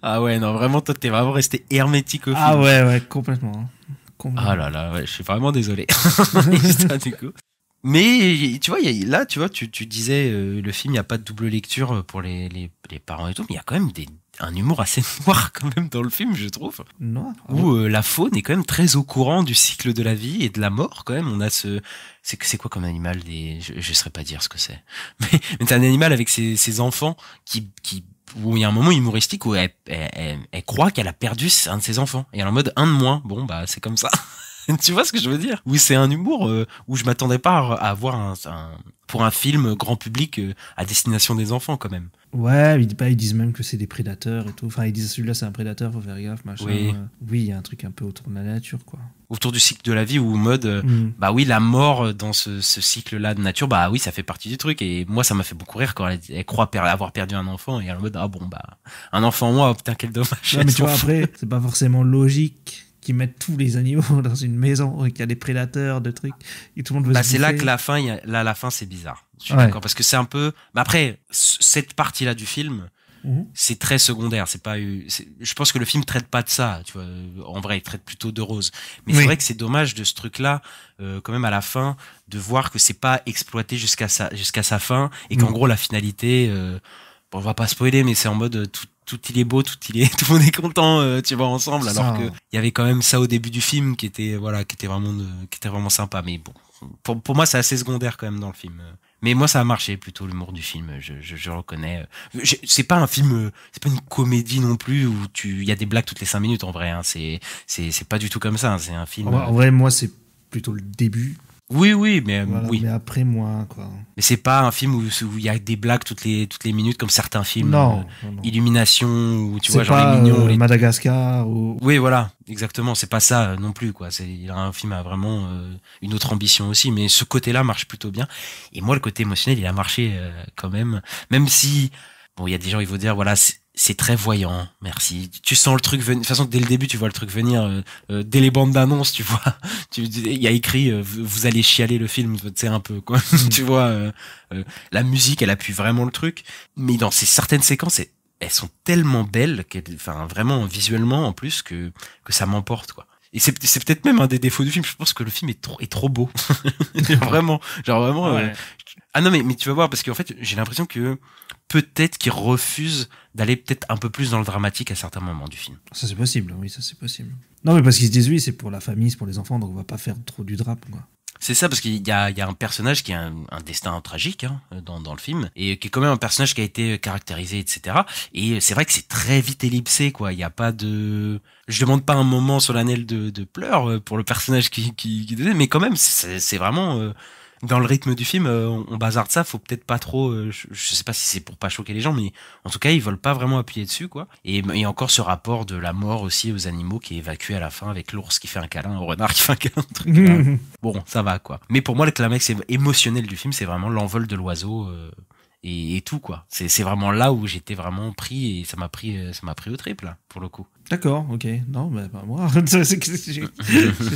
Ah ouais, non, vraiment, toi, t'es vraiment resté hermétique au film. Ah ouais, complètement. Ah là là, ouais, je suis vraiment désolé. Du coup. Mais tu vois, là, tu vois, tu disais le film, il n'y a pas de double lecture pour les parents et tout, mais il y a quand même un humour assez noir quand même dans le film, je trouve. Noir. Où la faune est quand même très au courant du cycle de la vie et de la mort quand même. On a c'est quoi comme animal, je saurais pas dire ce que c'est. Mais c'est un animal avec ses enfants où il y a un moment humoristique où elle croit qu'elle a perdu un de ses enfants. Et elle est en mode un de moins. Bon, c'est comme ça. Tu vois ce que je veux dire? Oui, c'est un humour où je m'attendais pas à avoir pour un film grand public à destination des enfants quand même. Ouais, ils disent même que c'est des prédateurs et tout. Enfin, ils disent celui-là c'est un prédateur, faut faire gaffe, machin. Oui, oui, il y a un truc un peu autour de la nature, quoi. Autour du cycle de la vie, ou mode oui, la mort dans ce cycle-là de nature, oui, ça fait partie du truc. Et moi, ça m'a fait beaucoup rire quand elle croit avoir perdu un enfant, et elle est en mode un enfant en moi, putain, quel dommage. Ouais, mais tu vois, après, c'est pas forcément logique qu'ils mettent tous les animaux dans une maison et qu'il y a des prédateurs, de trucs, et tout le monde veut se c'est là bouffer. que la fin, c'est bizarre. Je suis d'accord, parce que c'est un peu. Mais après, cette partie-là du film, c'est très secondaire. Je pense que le film traite pas de ça. Tu vois, en vrai, il traite plutôt de Rose. Mais c'est vrai que c'est dommage de ce truc-là, quand même à la fin, de voir que c'est pas exploité jusqu'à sa fin, et qu'en gros la finalité, on va pas spoiler, mais c'est en mode tout il est beau, tout le monde est content, tu vois, ensemble. C'est alors ça. que il y avait quand même ça au début du film qui était vraiment sympa. Mais bon, pour moi, c'est assez secondaire quand même dans le film. Mais moi, ça a marché plutôt l'humour du film. Je reconnais. C'est pas un film, c'est pas une comédie non plus où il y a des blagues toutes les 5 minutes en vrai. Hein. C'est pas du tout comme ça. Hein. C'est un film. En vrai, moi, c'est plutôt le début. Oui, mais Voilà, oui. mais après, moi, quoi. Mais c'est pas un film où il y a des blagues toutes les minutes comme certains films. Non. Illumination, ou tu vois, C'est genre pas les mignons. Madagascar ou. Oui, voilà, exactement. C'est pas ça non plus, quoi. Un film a vraiment une autre ambition aussi, mais ce côté-là marche plutôt bien. Et moi, le côté émotionnel, il a marché quand même. Même si, bon, il y a des gens, ils vont dire, voilà, c'est très voyant, merci. Tu sens le truc venir. De toute façon, dès le début, tu vois le truc venir. Dès les bandes d'annonces, tu vois. Il y a écrit, vous allez chialer le film, tu sais, un peu, quoi. Tu vois, la musique, elle appuie vraiment le truc. Mais dans certaines séquences, elles sont tellement belles, vraiment visuellement en plus, que ça m'emporte, quoi. Et c'est peut-être même un des défauts du film. Je pense que le film est trop beau. Vraiment. Ouais. Ah non, mais tu vas voir, parce qu'en fait, j'ai l'impression que peut-être qu'il refuse d'aller peut-être un peu plus dans le dramatique à certains moments du film. Ça, c'est possible, oui, ça, c'est possible. Non, mais parce qu'ils se disent, oui, c'est pour la famille, c'est pour les enfants, donc on va pas faire trop du drame, quoi. C'est ça, parce qu'il y a un personnage qui a un destin tragique hein, dans le film, et qui est quand même un personnage qui a été caractérisé, etc. Et c'est vrai que c'est très vite ellipsé, quoi. Il y a pas de... Je demande pas un moment solennel de pleurs pour le personnage qui mais quand même, c'est vraiment... dans le rythme du film, on bazarde ça, faut peut-être pas trop, je sais pas si c'est pour pas choquer les gens, mais en tout cas, ils veulent pas vraiment appuyer dessus, quoi. Et encore ce rapport de la mort aussi aux animaux qui est évacué à la fin avec l'ours qui fait un câlin, au renard qui fait un câlin, un truc là. Bon, ça va, quoi. Mais pour moi, le climax émotionnel du film, c'est vraiment l'envol de l'oiseau, et tout, quoi. C'est vraiment là où j'étais vraiment pris, et ça m'a pris au trip, là, pour le coup. D'accord, ok. Non, mais pas moi. je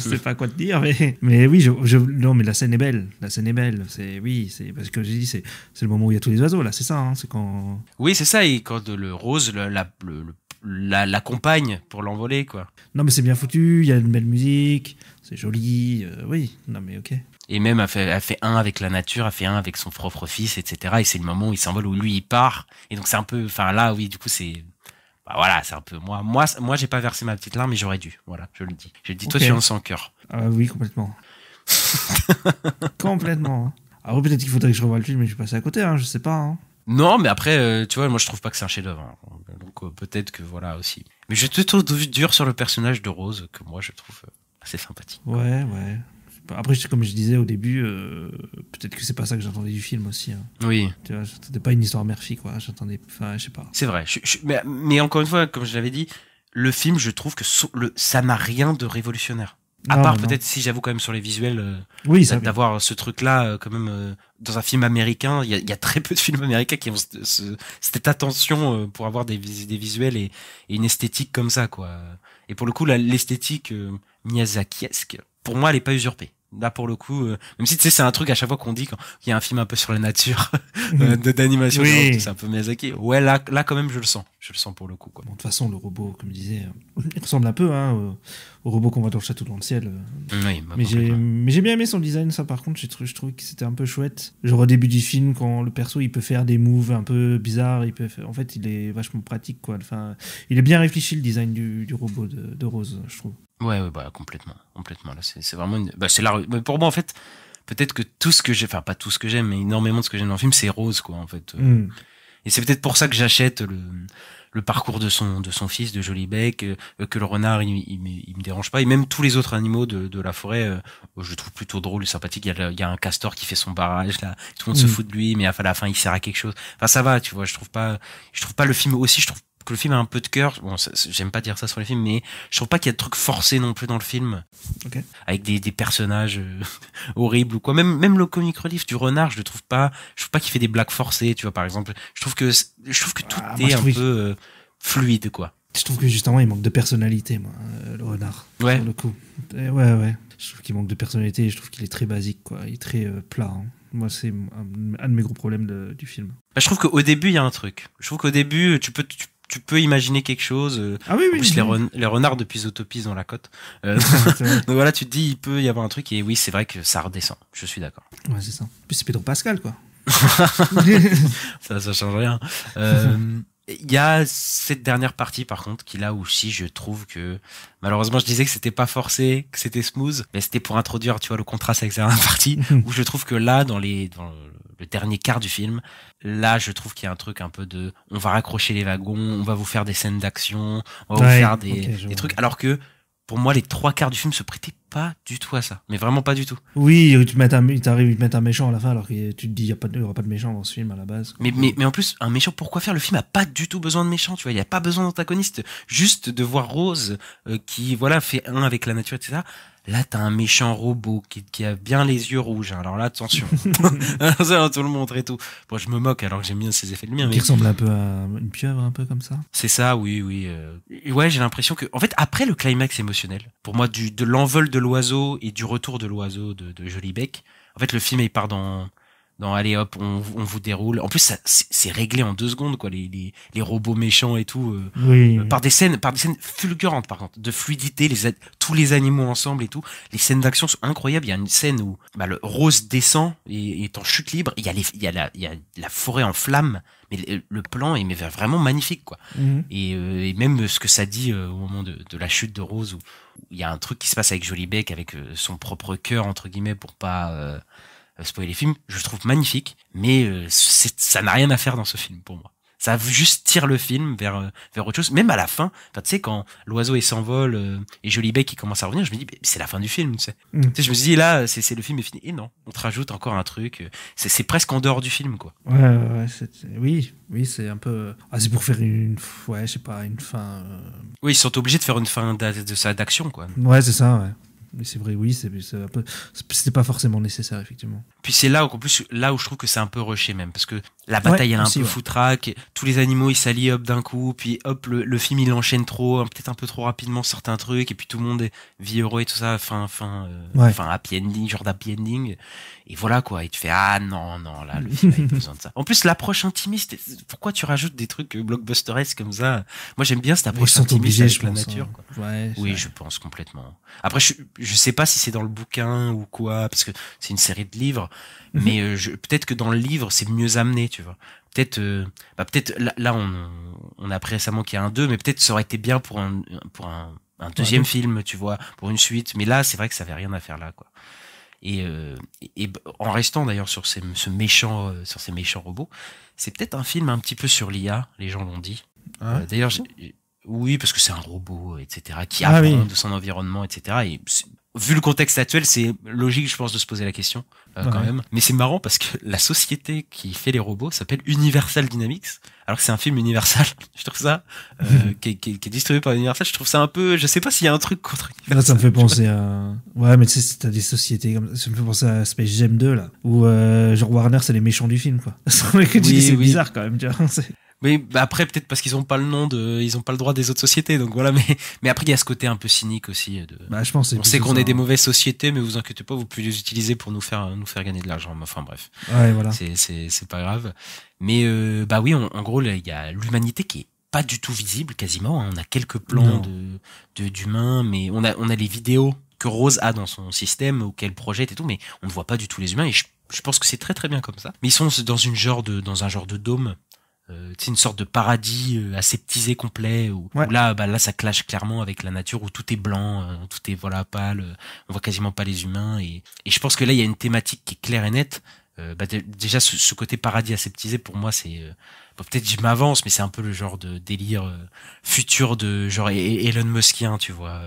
sais pas quoi te dire, mais oui, non, mais la scène est belle. La scène est belle. C'est parce que j'ai dit, c'est le moment où il y a tous les oiseaux. Là, c'est ça. Hein, c'est quand. Oui, c'est ça. Et quand le rose l'accompagne pour l'envoler, quoi. Non, mais c'est bien foutu. Il y a une belle musique. C'est joli. Oui. Non, mais ok. Et même, elle fait un avec la nature, elle fait un avec son propre fils, etc. Et c'est le moment où il s'envole, où lui, il part. Et donc, c'est un peu, enfin, là, oui, du coup, c'est, bah voilà, c'est un peu, moi, j'ai pas versé ma petite larme, mais j'aurais dû. Voilà, je le dis. Je le dis, toi, tu en sans cœur. Oui, complètement. Complètement. Alors, peut-être qu'il faudrait que je revoie le film, mais je suis passé à côté, hein, je sais pas, hein. Non, mais après, tu vois, moi, je trouve pas que c'est un chef-d'œuvre. Hein. Donc, peut-être que voilà, aussi. Mais je te trouve dur sur le personnage de Rose, que moi, je trouve assez sympathique. Ouais. Après, comme je disais au début, peut-être que c'est pas ça que j'entendais du film aussi. Hein. Oui. Tu vois, j'entendais pas une histoire mère-fille, quoi. J'entendais, enfin, je sais pas. C'est vrai. Mais encore une fois, comme je l'avais dit, le film, je trouve que ça n'a rien de révolutionnaire. À part peut-être si j'avoue quand même sur les visuels, oui, d'avoir ce truc-là quand même dans un film américain. Il y a très peu de films américains qui ont cette attention pour avoir des visuels et une esthétique comme ça, quoi. Et pour le coup, l'esthétique Miyazakiesque, pour moi, elle est pas usurpée. Là, pour le coup, même si tu sais, c'est un truc à chaque fois qu'on dit quand il y a un film un peu sur la nature, d'animation, oui. C'est un peu Miyazaki. Ouais, là, quand même, je le sens pour le coup, quoi. Bon, de toute façon, le robot, comme je disais, il ressemble un peu, hein, au robot qu'on voit dans le château dans le ciel. Oui, mais j'ai bien aimé son design, ça, par contre, je trouvais que c'était un peu chouette. Genre, au début du film, quand le perso, il peut faire des moves un peu bizarres, en fait, il est vachement pratique, quoi. Enfin, il est bien réfléchi, le design du robot de Rose, je trouve. Ouais, bah, complètement. Là, c'est vraiment mais pour moi, en fait, peut-être que tout ce que j'aime, enfin, pas tout ce que j'aime, mais énormément de ce que j'aime dans le film, c'est Rose, quoi, en fait. Et c'est peut-être pour ça que j'achète le parcours de son fils, de Jolibec, que le renard, il me dérange pas. Et même tous les autres animaux de la forêt, je trouve plutôt drôle et sympathique. Il y a un castor qui fait son barrage, là. Tout le monde se fout de lui, mais à la fin, il sert à quelque chose. Enfin, ça va, tu vois, je trouve pas le film aussi, je trouve que le film a un peu de cœur. Bon, j'aime pas dire ça sur les films, mais je trouve pas qu'il y a de trucs forcés non plus dans le film. Okay. Avec des personnages horribles ou quoi. Même le comic relief du renard, je trouve pas qu'il fait des blagues forcées, tu vois, par exemple. Je trouve que tout est un peu fluide, quoi. Je trouve que justement, il manque de personnalité, moi, le renard. Ouais. Pour le coup. Ouais. Je trouve qu'il manque de personnalité et je trouve qu'il est très basique, quoi. Il est très plat, hein. Moi, c'est un de mes gros problèmes du film. Bah, je trouve qu'au début, il y a un truc. Je trouve qu'au début, tu peux imaginer quelque chose. Ah oui. En plus, les renards depuis Zootopie dans la côte. Donc voilà, tu te dis, il peut y avoir un truc. Et oui, c'est vrai que ça redescend. Je suis d'accord. Ouais, c'est ça. En plus, c'est Pedro Pascal, quoi. ça change rien. Il y a cette dernière partie, par contre, qui là aussi, je trouve que, malheureusement, je disais que c'était pas forcé, que c'était smooth, mais c'était pour introduire, tu vois, le contraste avec cette dernière partie, où je trouve que là, dans le dernier quart du film, là, je trouve qu'il y a un truc un peu de, on va raccrocher les wagons, on va vous faire des scènes d'action, on va vous faire des trucs, alors que, pour moi, les 3/4 du film se prêtaient pas du tout à ça. Mais vraiment pas du tout. Oui, ils t'arrivent, ils te mettent un méchant à la fin, alors que tu te dis, il n'y aura pas de méchant dans ce film à la base. Mais en plus, un méchant, pourquoi faire? Le film a pas du tout besoin de méchant, tu vois. Il n'y a pas besoin d'antagoniste. Juste de voir Rose, qui, voilà, fait un avec la nature, etc. Là, t'as un méchant robot qui a bien les yeux rouges. Alors là, attention. Ça va tout le montrer et tout. Bon, je me moque alors que j'aime bien ces effets de lumière. Qui ressemble un peu à une pieuvre, un peu comme ça. C'est ça, oui. Ouais, j'ai l'impression que, en fait, après le climax émotionnel, pour moi, de l'envol de l'oiseau et du retour de l'oiseau de Jolibec, en fait, le film, il part dans dans allez hop, on vous déroule. En plus, c'est réglé en 2 secondes, quoi, les robots méchants et tout, par des scènes fulgurantes, par contre, de fluidité, tous les animaux ensemble et tout. Les scènes d'action sont incroyables. Il y a une scène où le Rose descend et est en chute libre. Il y a la forêt en flammes, mais le plan est vraiment magnifique, quoi. Et même ce que ça dit au moment de la chute de Rose, où il y a un truc qui se passe avec Jolie Beck, avec son propre cœur entre guillemets, pour pas spoiler les films, je le trouve magnifique, mais ça n'a rien à faire dans ce film pour moi. Ça juste tire le film vers autre chose. Même à la fin, tu sais, quand l'oiseau il s'envole et Jolie Beck qui commence à revenir, je me dis c'est la fin du film, tu sais. Tu sais, je me dis là, c'est le film est fini. Et non, on te rajoute encore un truc. C'est presque en dehors du film, quoi. Ouais, oui, c'est un peu. c'est pour faire une fin. Oui, ils sont obligés de faire une fin d'action, quoi. Ouais, c'est ça, ouais. Mais c'est vrai, oui, c'est un peu. C'était pas forcément nécessaire, effectivement. Puis c'est là où je trouve que c'est un peu rushé même, parce que la bataille elle est un peu foutraque, tous les animaux ils s'allient hop d'un coup, puis hop le film il enchaîne trop, peut-être un peu trop rapidement certains trucs, et puis tout le monde vit heureux et tout ça, happy ending, genre d'happy ending, et voilà quoi, et tu fais non là le film a pas besoin de ça. En plus l'approche intimiste, pourquoi tu rajoutes des trucs blockbusteresques comme ça? Moi j'aime bien cette approche intimiste avec la nature, quoi. Ouais, oui, je pense complètement. Après je sais pas si c'est dans le bouquin ou quoi, parce que c'est une série de livres. Mais peut-être que dans le livre c'est mieux amené, tu vois. Peut-être là on a appris récemment qu'il y a un 2, mais peut-être ça aurait été bien pour un deuxième film, tu vois, pour une suite. Mais là c'est vrai que ça avait rien à faire là, quoi. Et en restant d'ailleurs sur ces méchants robots, c'est peut-être un film un petit peu sur l'IA, les gens l'ont dit. D'ailleurs oui, parce que c'est un robot, etc., qui apprend de son environnement, etc. Et vu le contexte actuel, c'est logique, je pense, de se poser la question, quand même. Mais c'est marrant parce que la société qui fait les robots s'appelle Universal Dynamics, alors que c'est un film Universal. Je trouve ça, qui est distribué par Universal, je trouve ça un peu, je sais pas s'il y a un truc contre Universal. Là, ça me fait penser à... Ouais, mais tu sais, t'as des sociétés comme ça me fait penser à Space Jam 2, là, où genre Warner, c'est les méchants du film, quoi. C'est bizarre, quand même, tu vois. Oui, après peut-être parce qu'ils ont pas le droit des autres sociétés, donc voilà. Mais après il y a ce côté un peu cynique aussi. Je pense. On sait qu'on est des mauvaises sociétés, mais vous inquiétez pas, vous pouvez les utiliser pour nous faire gagner de l'argent. Enfin bref. Ouais, voilà. C'est pas grave. Mais oui, en gros il y a l'humanité qui est pas du tout visible quasiment. On a quelques plans d'humains, mais on a les vidéos que Rose a dans son système ou qu'elle projette et tout, mais on ne voit pas du tout les humains. Et je pense que c'est très très bien comme ça. Mais ils sont dans un genre de dôme. C'est une sorte de paradis aseptisé complet où là ça clash clairement avec la nature, où tout est blanc, tout est pâle, on voit quasiment pas les humains, et je pense que là il y a une thématique qui est claire et nette. Déjà ce côté paradis aseptisé, pour moi c'est peut-être je m'avance, mais c'est un peu le genre de délire futur de genre Elon Muskien, tu vois,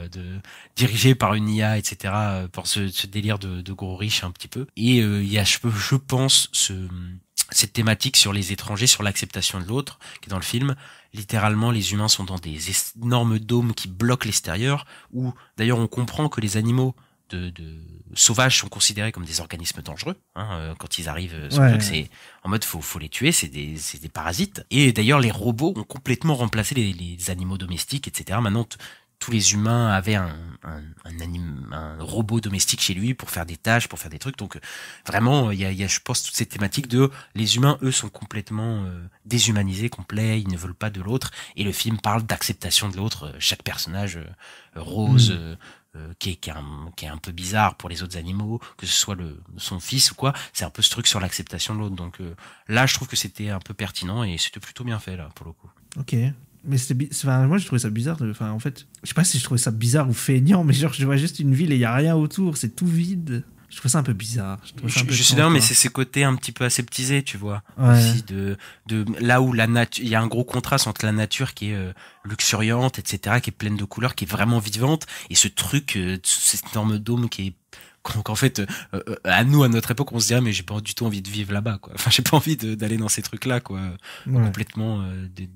dirigé par une IA, etc., pour ce délire de gros riches un petit peu. Et il y a je pense cette thématique sur les étrangers, sur l'acceptation de l'autre, qui est dans le film. Littéralement, les humains sont dans des énormes dômes qui bloquent l'extérieur, où d'ailleurs on comprend que les animaux de sauvages sont considérés comme des organismes dangereux, quand ils arrivent sur le truc, c'est en mode faut les tuer, c'est des parasites. Et d'ailleurs les robots ont complètement remplacé les animaux domestiques, etc. Maintenant tous les humains avaient un robot domestique chez lui pour faire des tâches, pour faire des trucs. Donc vraiment, il y a, je pense, toutes ces thématiques de les humains, eux, sont complètement déshumanisés, complets, ils ne veulent pas de l'autre. Et le film parle d'acceptation de l'autre. Chaque personnage, Rose, qui est un peu bizarre pour les autres animaux, que ce soit son fils ou quoi, c'est un peu ce truc sur l'acceptation de l'autre. Donc là, je trouve que c'était un peu pertinent et c'était plutôt bien fait là pour le coup. Ok. Mais moi je trouvais ça bizarre, en fait, je sais pas si je trouvais ça bizarre ou feignant, mais genre je vois juste une ville et il y a rien autour, c'est tout vide. Je trouvais ça un peu bizarre. Je suis d'accord, mais c'est ces côtés un petit peu aseptisés, tu vois. Aussi de là où la nature, il y a un gros contraste entre la nature qui est luxuriante, etc., qui est pleine de couleurs, qui est vraiment vivante, et ce truc, cet énorme dôme qui est qu'en fait, à notre époque, on se dirait mais j'ai pas du tout envie de vivre là-bas, quoi. Enfin, j'ai pas envie d'aller dans ces trucs-là, quoi. Complètement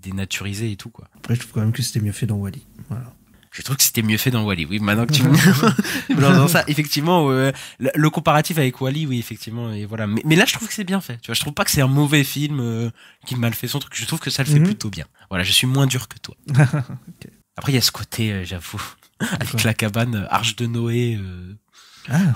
dénaturisé et tout, quoi. Après, je trouve quand même que c'était mieux fait dans Wall-E. Voilà. Je trouve que c'était mieux fait dans Wall-E. Oui, maintenant que tu me dans ça, effectivement, le comparatif avec Wall-E, oui, effectivement, et voilà. Mais là, je trouve que c'est bien fait. Tu vois, je trouve pas que c'est un mauvais film qui mal fait son truc. Je trouve que ça le fait plutôt bien. Voilà, je suis moins dur que toi. Okay. Après, il y a ce côté, j'avoue, avec la cabane, Arche de Noé. Ah.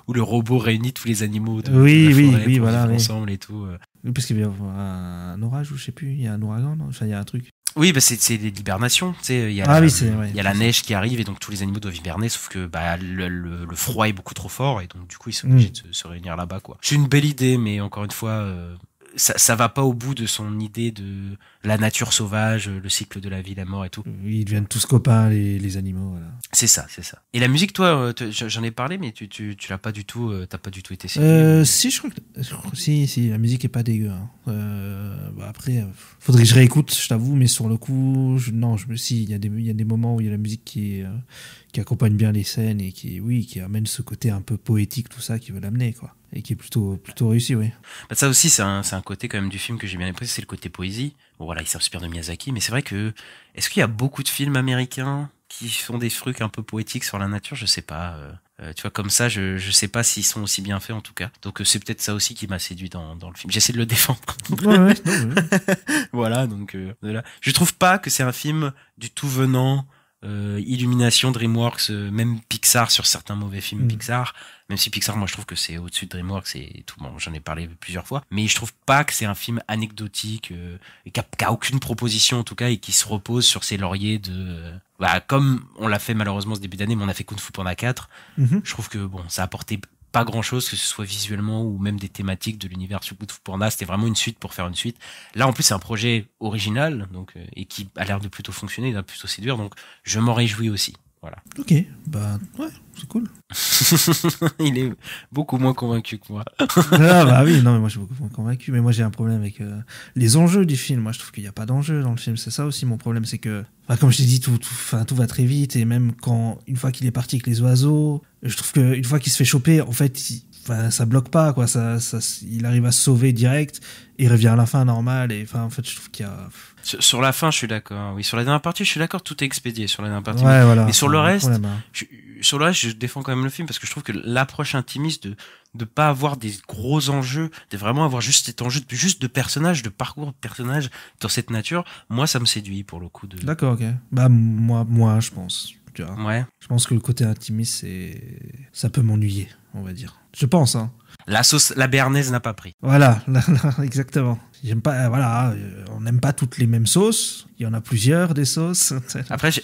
où le robot réunit tous les animaux de Oui, la oui, forêt oui, pour voilà, vivre oui. ensemble et tout. Oui, parce qu'il va y avoir un orage ou je sais plus, il y a un ouragan, non enfin, il y a un truc. Oui, bah c'est l'hibernation. Tu sais, il y a Ah la, oui, c'est vrai. il y a la neige qui arrive et donc tous les animaux doivent hiberner, sauf que bah, le froid est beaucoup trop fort et donc du coup ils sont obligés de se réunir là-bas, quoi. C'est une belle idée, mais encore une fois, ça va pas au bout de son idée de la nature sauvage, le cycle de la vie, la mort et tout. Oui, ils deviennent tous copains, les animaux, voilà. C'est ça, c'est ça. Et la musique, toi, j'en ai parlé, mais tu l'as pas du tout, t'as pas du tout été Si, je crois que si, la musique est pas dégueu. Hein. Bah après, faudrait que je réécoute, je t'avoue, mais sur le coup, il y a des moments où il y a la musique qui accompagne bien les scènes et qui amène ce côté un peu poétique, tout ça, qui veut l'amener, quoi. Et qui est plutôt réussi, oui. Bah ça aussi, c'est un côté quand même du film que j'ai bien apprécié, c'est le côté poésie. Bon voilà, il s'inspire de Miyazaki, mais c'est vrai que, est-ce qu'il y a beaucoup de films américains qui font des trucs un peu poétiques sur la nature? Je sais pas. Tu vois, comme ça, je sais pas s'ils sont aussi bien faits en tout cas. Donc c'est peut-être ça aussi qui m'a séduit dans le film. J'essaie de le défendre. Ouais. Voilà, donc voilà. Je trouve pas que c'est un film du tout venant. Illumination, DreamWorks, même Pixar sur certains mauvais films Pixar, même si Pixar, moi je trouve que c'est au-dessus de DreamWorks et tout, bon, j'en ai parlé plusieurs fois, mais je trouve pas que c'est un film anecdotique, qui a aucune proposition en tout cas et qui se repose sur ses lauriers de comme on l'a fait malheureusement ce début d'année, mais on a fait Kung Fu Panda 4, je trouve que bon, ça a apporté pas grand chose, que ce soit visuellement ou même des thématiques de l'univers Kung Fu Panda. C'était vraiment une suite pour faire une suite. Là, en plus, c'est un projet original, donc, et qui a l'air de plutôt fonctionner, il va plutôt séduire, donc je m'en réjouis aussi. Voilà. Ok, bah ouais, c'est cool. Il est beaucoup moins convaincu que moi. Ah bah oui, non, mais moi je suis beaucoup moins convaincu. Mais moi j'ai un problème avec les enjeux du film. Moi je trouve qu'il n'y a pas d'enjeu dans le film. C'est ça aussi mon problème, c'est que, comme je t'ai dit, tout va très vite. Et même une fois qu'il est parti avec les oiseaux, je trouve qu'une fois qu'il se fait choper, en fait, ça bloque pas, quoi. Il arrive à se sauver direct et il revient à la fin normal. Et en fait, je trouve qu'il y a. Sur la fin, je suis d'accord. Oui, sur la dernière partie, je suis d'accord. Tout est expédié sur la dernière partie. Ouais, voilà. Mais sur le reste, problème, hein. je défends quand même le film parce que je trouve que l'approche intimiste de pas avoir des gros enjeux, de vraiment avoir juste cet enjeu juste de personnage, de parcours de personnage dans cette nature, moi, ça me séduit pour le coup. D'accord, ok. Bah, moi, je pense. Tu vois. Ouais. Je pense que le côté intimiste, ça peut m'ennuyer, on va dire. Je pense, hein. La béarnaise n'a pas pris. Voilà, exactement. J'aime pas, on n'aime pas toutes les mêmes sauces. Il y en a plusieurs des sauces. Après, je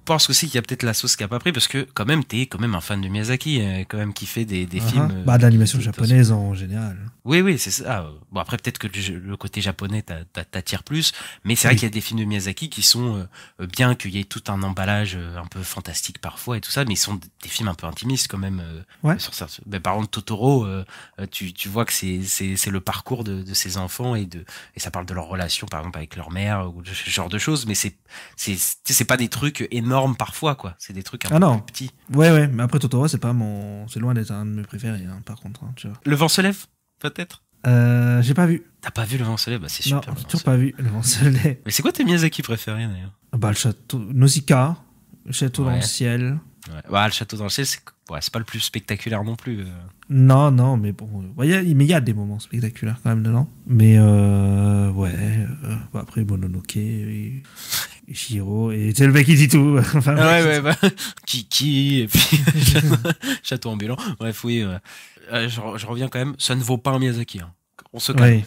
pense aussi qu'il y a peut-être la sauce qui a pas pris parce que quand même, t'es quand même un fan de Miyazaki, quand même qui fait des films. De l'animation japonaise en général. Oui, c'est ça. Bon, après, peut-être que le côté japonais t'attire plus, mais c'est vrai qu'il y a des films de Miyazaki qui sont, bien qu'il y ait tout un emballage un peu fantastique parfois et tout ça, mais ils sont des films un peu intimistes quand même. Ouais. Sur ça. Par exemple, Totoro, tu vois que c'est le parcours de ces enfants et ça parle de leur relation, par exemple, avec leur mère ou ce genre de choses, mais c'est pas des trucs énormes parfois, quoi. C'est des trucs un peu plus petits. Ouais, mais après Totoro, c'est loin d'être un de mes préférés, hein, par contre, hein, tu vois. Le vent se lève, peut-être? J'ai pas vu. T'as pas vu Le vent se lève? Bah, c'est super. Non, j'ai toujours pas vu Le vent se lève. Mais c'est quoi tes Miyazaki préférés, d'ailleurs? Le château Nausicaa, le château dans le ciel. Ouais. Le château dans le ciel, c'est pas le plus spectaculaire non plus. Non, mais bon, il y a des moments spectaculaires quand même dedans. Mais après Mononoke et Chihiro, et c'est le mec qui dit tout. Enfin, Kiki, et puis Château ambulant. Bref, oui. Je reviens quand même, ça ne vaut pas un Miyazaki. Hein. On se calme.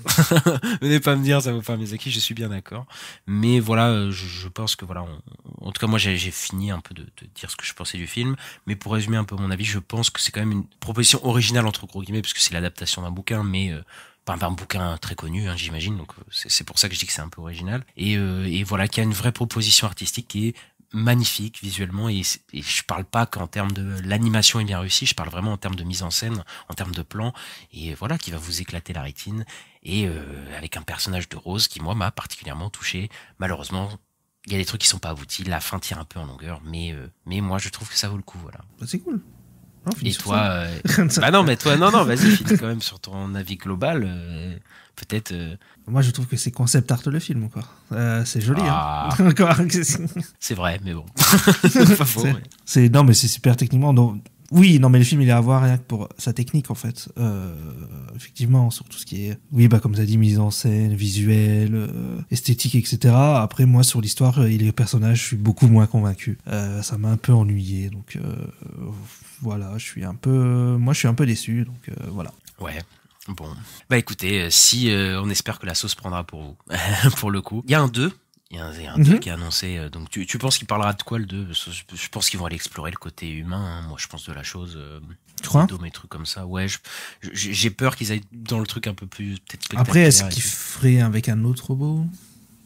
Venez pas me dire ça vaut pas un Miyazaki, je suis bien d'accord. Mais voilà, je pense que voilà, en tout cas moi j'ai fini un peu de dire ce que je pensais du film. Mais pour résumer un peu mon avis, je pense que c'est quand même une proposition originale entre gros guillemets, parce que c'est l'adaptation d'un bouquin, mais un bouquin très connu, hein, j'imagine. Donc c'est pour ça que je dis que c'est un peu original. Et voilà, qu'il y a une vraie proposition artistique qui est magnifique visuellement, et je parle pas qu'en termes de l'animation est bien réussie, je parle vraiment en termes de mise en scène, en termes de plan, et voilà, qui va vous éclater la rétine, et avec un personnage de Rose qui moi m'a particulièrement touché. Malheureusement, il y a des trucs qui sont pas aboutis, la fin tire un peu en longueur, mais moi je trouve que ça vaut le coup, voilà. Bah, c'est cool. Non, et toi bah non, mais toi non, vas-y, finis quand même sur ton avis global, peut-être. Moi, je trouve que c'est concept art le film, encore. C'est joli, hein. Encore. C'est vrai, mais bon. C'est pas faux. Non, mais c'est super techniquement. Donc, Oui, non, mais le film, il est à voir rien que pour sa technique, en fait. Effectivement, sur tout ce qui est, oui, bah, comme tu as dit, mise en scène, visuel, esthétique, etc. Après, moi, sur l'histoire et les personnages, je suis beaucoup moins convaincu. Ça m'a un peu ennuyé, donc voilà, je suis un peu déçu, donc voilà. Ouais. Bon. Bah écoutez, si on espère que la sauce prendra pour vous, pour le coup. Il y a un 2. Il y a un 2 qui est annoncé. Donc tu penses qu'il parlera de quoi le 2? Je pense qu'ils vont aller explorer le côté humain. Hein. Moi, je pense de la chose. Tu crois? Des trucs comme ça. Ouais, j'ai peur qu'ils aillent dans le truc un peu plus peut-être spectaculaire. Après, est-ce qu'ils feraient avec un autre robot?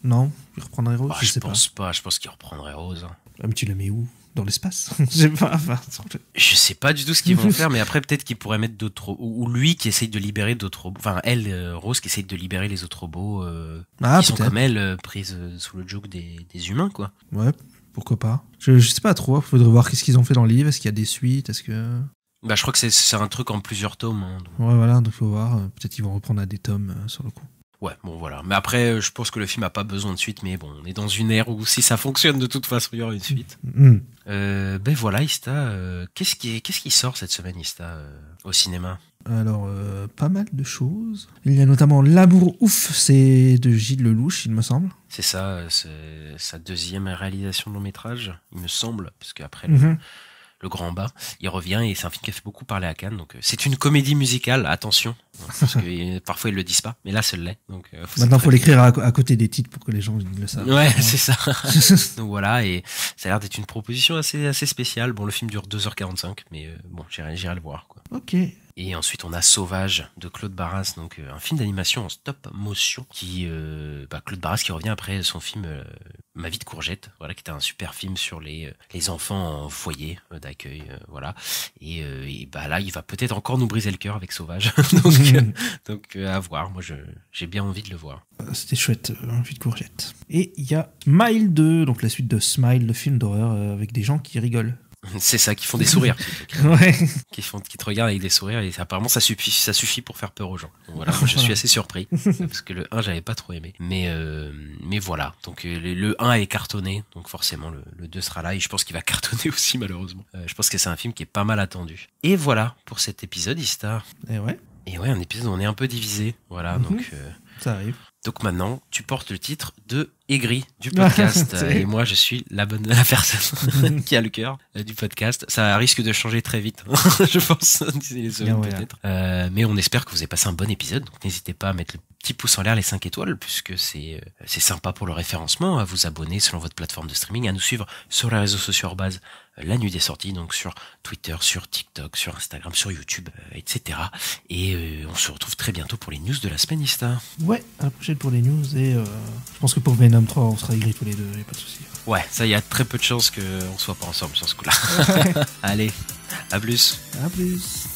Non? Ils reprendraient Rose? Je pense pas. Je pense qu'ils reprendraient Rose. Hein. Ah, mais tu le mets où? Dans l'espace? Je sais pas. Je sais pas du tout ce qu'ils vont faire, mais après peut-être qu'ils pourraient mettre d'autres ou lui qui essaye de libérer d'autres robots. Enfin elle, Rose qui essaye de libérer les autres robots qui sont comme elle prises sous le joug des humains quoi. Ouais, pourquoi pas. Je sais pas trop. Faudrait voir qu'est-ce qu'ils ont fait dans le livre. Est-ce qu'il y a des suites? Est-ce que bah je crois que c'est un truc en plusieurs tomes. Hein, donc. Ouais voilà, donc faut voir. Peut-être qu'ils vont reprendre à des tomes sur le coup. Ouais, bon voilà. Mais après, je pense que le film a pas besoin de suite, mais bon, on est dans une ère où si ça fonctionne de toute façon, il y aura une suite. Ben voilà, Ista, qu'est-ce qui sort cette semaine, Ista, au cinéma? Alors, pas mal de choses. Il y a notamment L'amour ouf, c'est de Gilles Lelouch, il me semble. C'est ça, c'est sa deuxième réalisation de long métrage, il me semble, parce qu'après le Grand Bas, il revient et c'est un film qui a fait beaucoup parler à Cannes. Donc c'est une comédie musicale, attention, parce que parfois ils le disent pas, mais là ça l'est. Donc maintenant faut l'écrire à côté des titres pour que les gens le savent. Ouais, c'est ça. Donc voilà, et ça a l'air d'être une proposition assez spéciale. Bon, le film dure 2h45, mais bon, j'irai le voir quoi. Ok. Et ensuite, on a Sauvage de Claude Barras, donc un film d'animation en stop motion qui, Claude Barras qui revient après son film Ma vie de courgette, voilà, qui était un super film sur les enfants en foyer d'accueil, voilà. Et là, il va peut-être encore nous briser le cœur avec Sauvage, donc à voir. Moi, j'ai bien envie de le voir. C'était chouette, Ma vie de courgette. Et il y a Smile 2, donc la suite de Smile, le film d'horreur avec des gens qui rigolent. C'est ça, qui font des sourires. Ouais. Qui te regardent avec des sourires et apparemment ça suffit pour faire peur aux gens. Donc voilà, moi, je suis assez surpris parce que le 1 j'avais pas trop aimé. Mais voilà, donc le 1 est cartonné, donc forcément le 2 sera là et je pense qu'il va cartonner aussi malheureusement. Je pense que c'est un film qui est pas mal attendu. Et voilà pour cet épisode, Ista. Et ouais, un épisode où on est un peu divisé. Voilà, donc ça arrive. Donc maintenant, tu portes le titre de Aigri du podcast. Et moi, je suis la personne qui a le cœur du podcast. Ça risque de changer très vite, je pense, d'ici les semaines peut-être. Mais on espère que vous avez passé un bon épisode. Donc n'hésitez pas à mettre le petit pouce en l'air, les 5 étoiles, puisque c'est sympa pour le référencement, à vous abonner selon votre plateforme de streaming, à nous suivre sur les réseaux sociaux @, la nuit des sorties, donc sur Twitter, sur TikTok, sur Instagram, sur YouTube, etc. Et on se retrouve très bientôt pour les news de la semaine, Ista. Ouais, à la prochaine pour les news. Et je pense que pour Venom 3, on sera aigris tous les deux, y a pas de souci. Ouais, ça, il y a très peu de chances qu'on soit pas ensemble sur ce coup-là. Allez, à plus. À plus.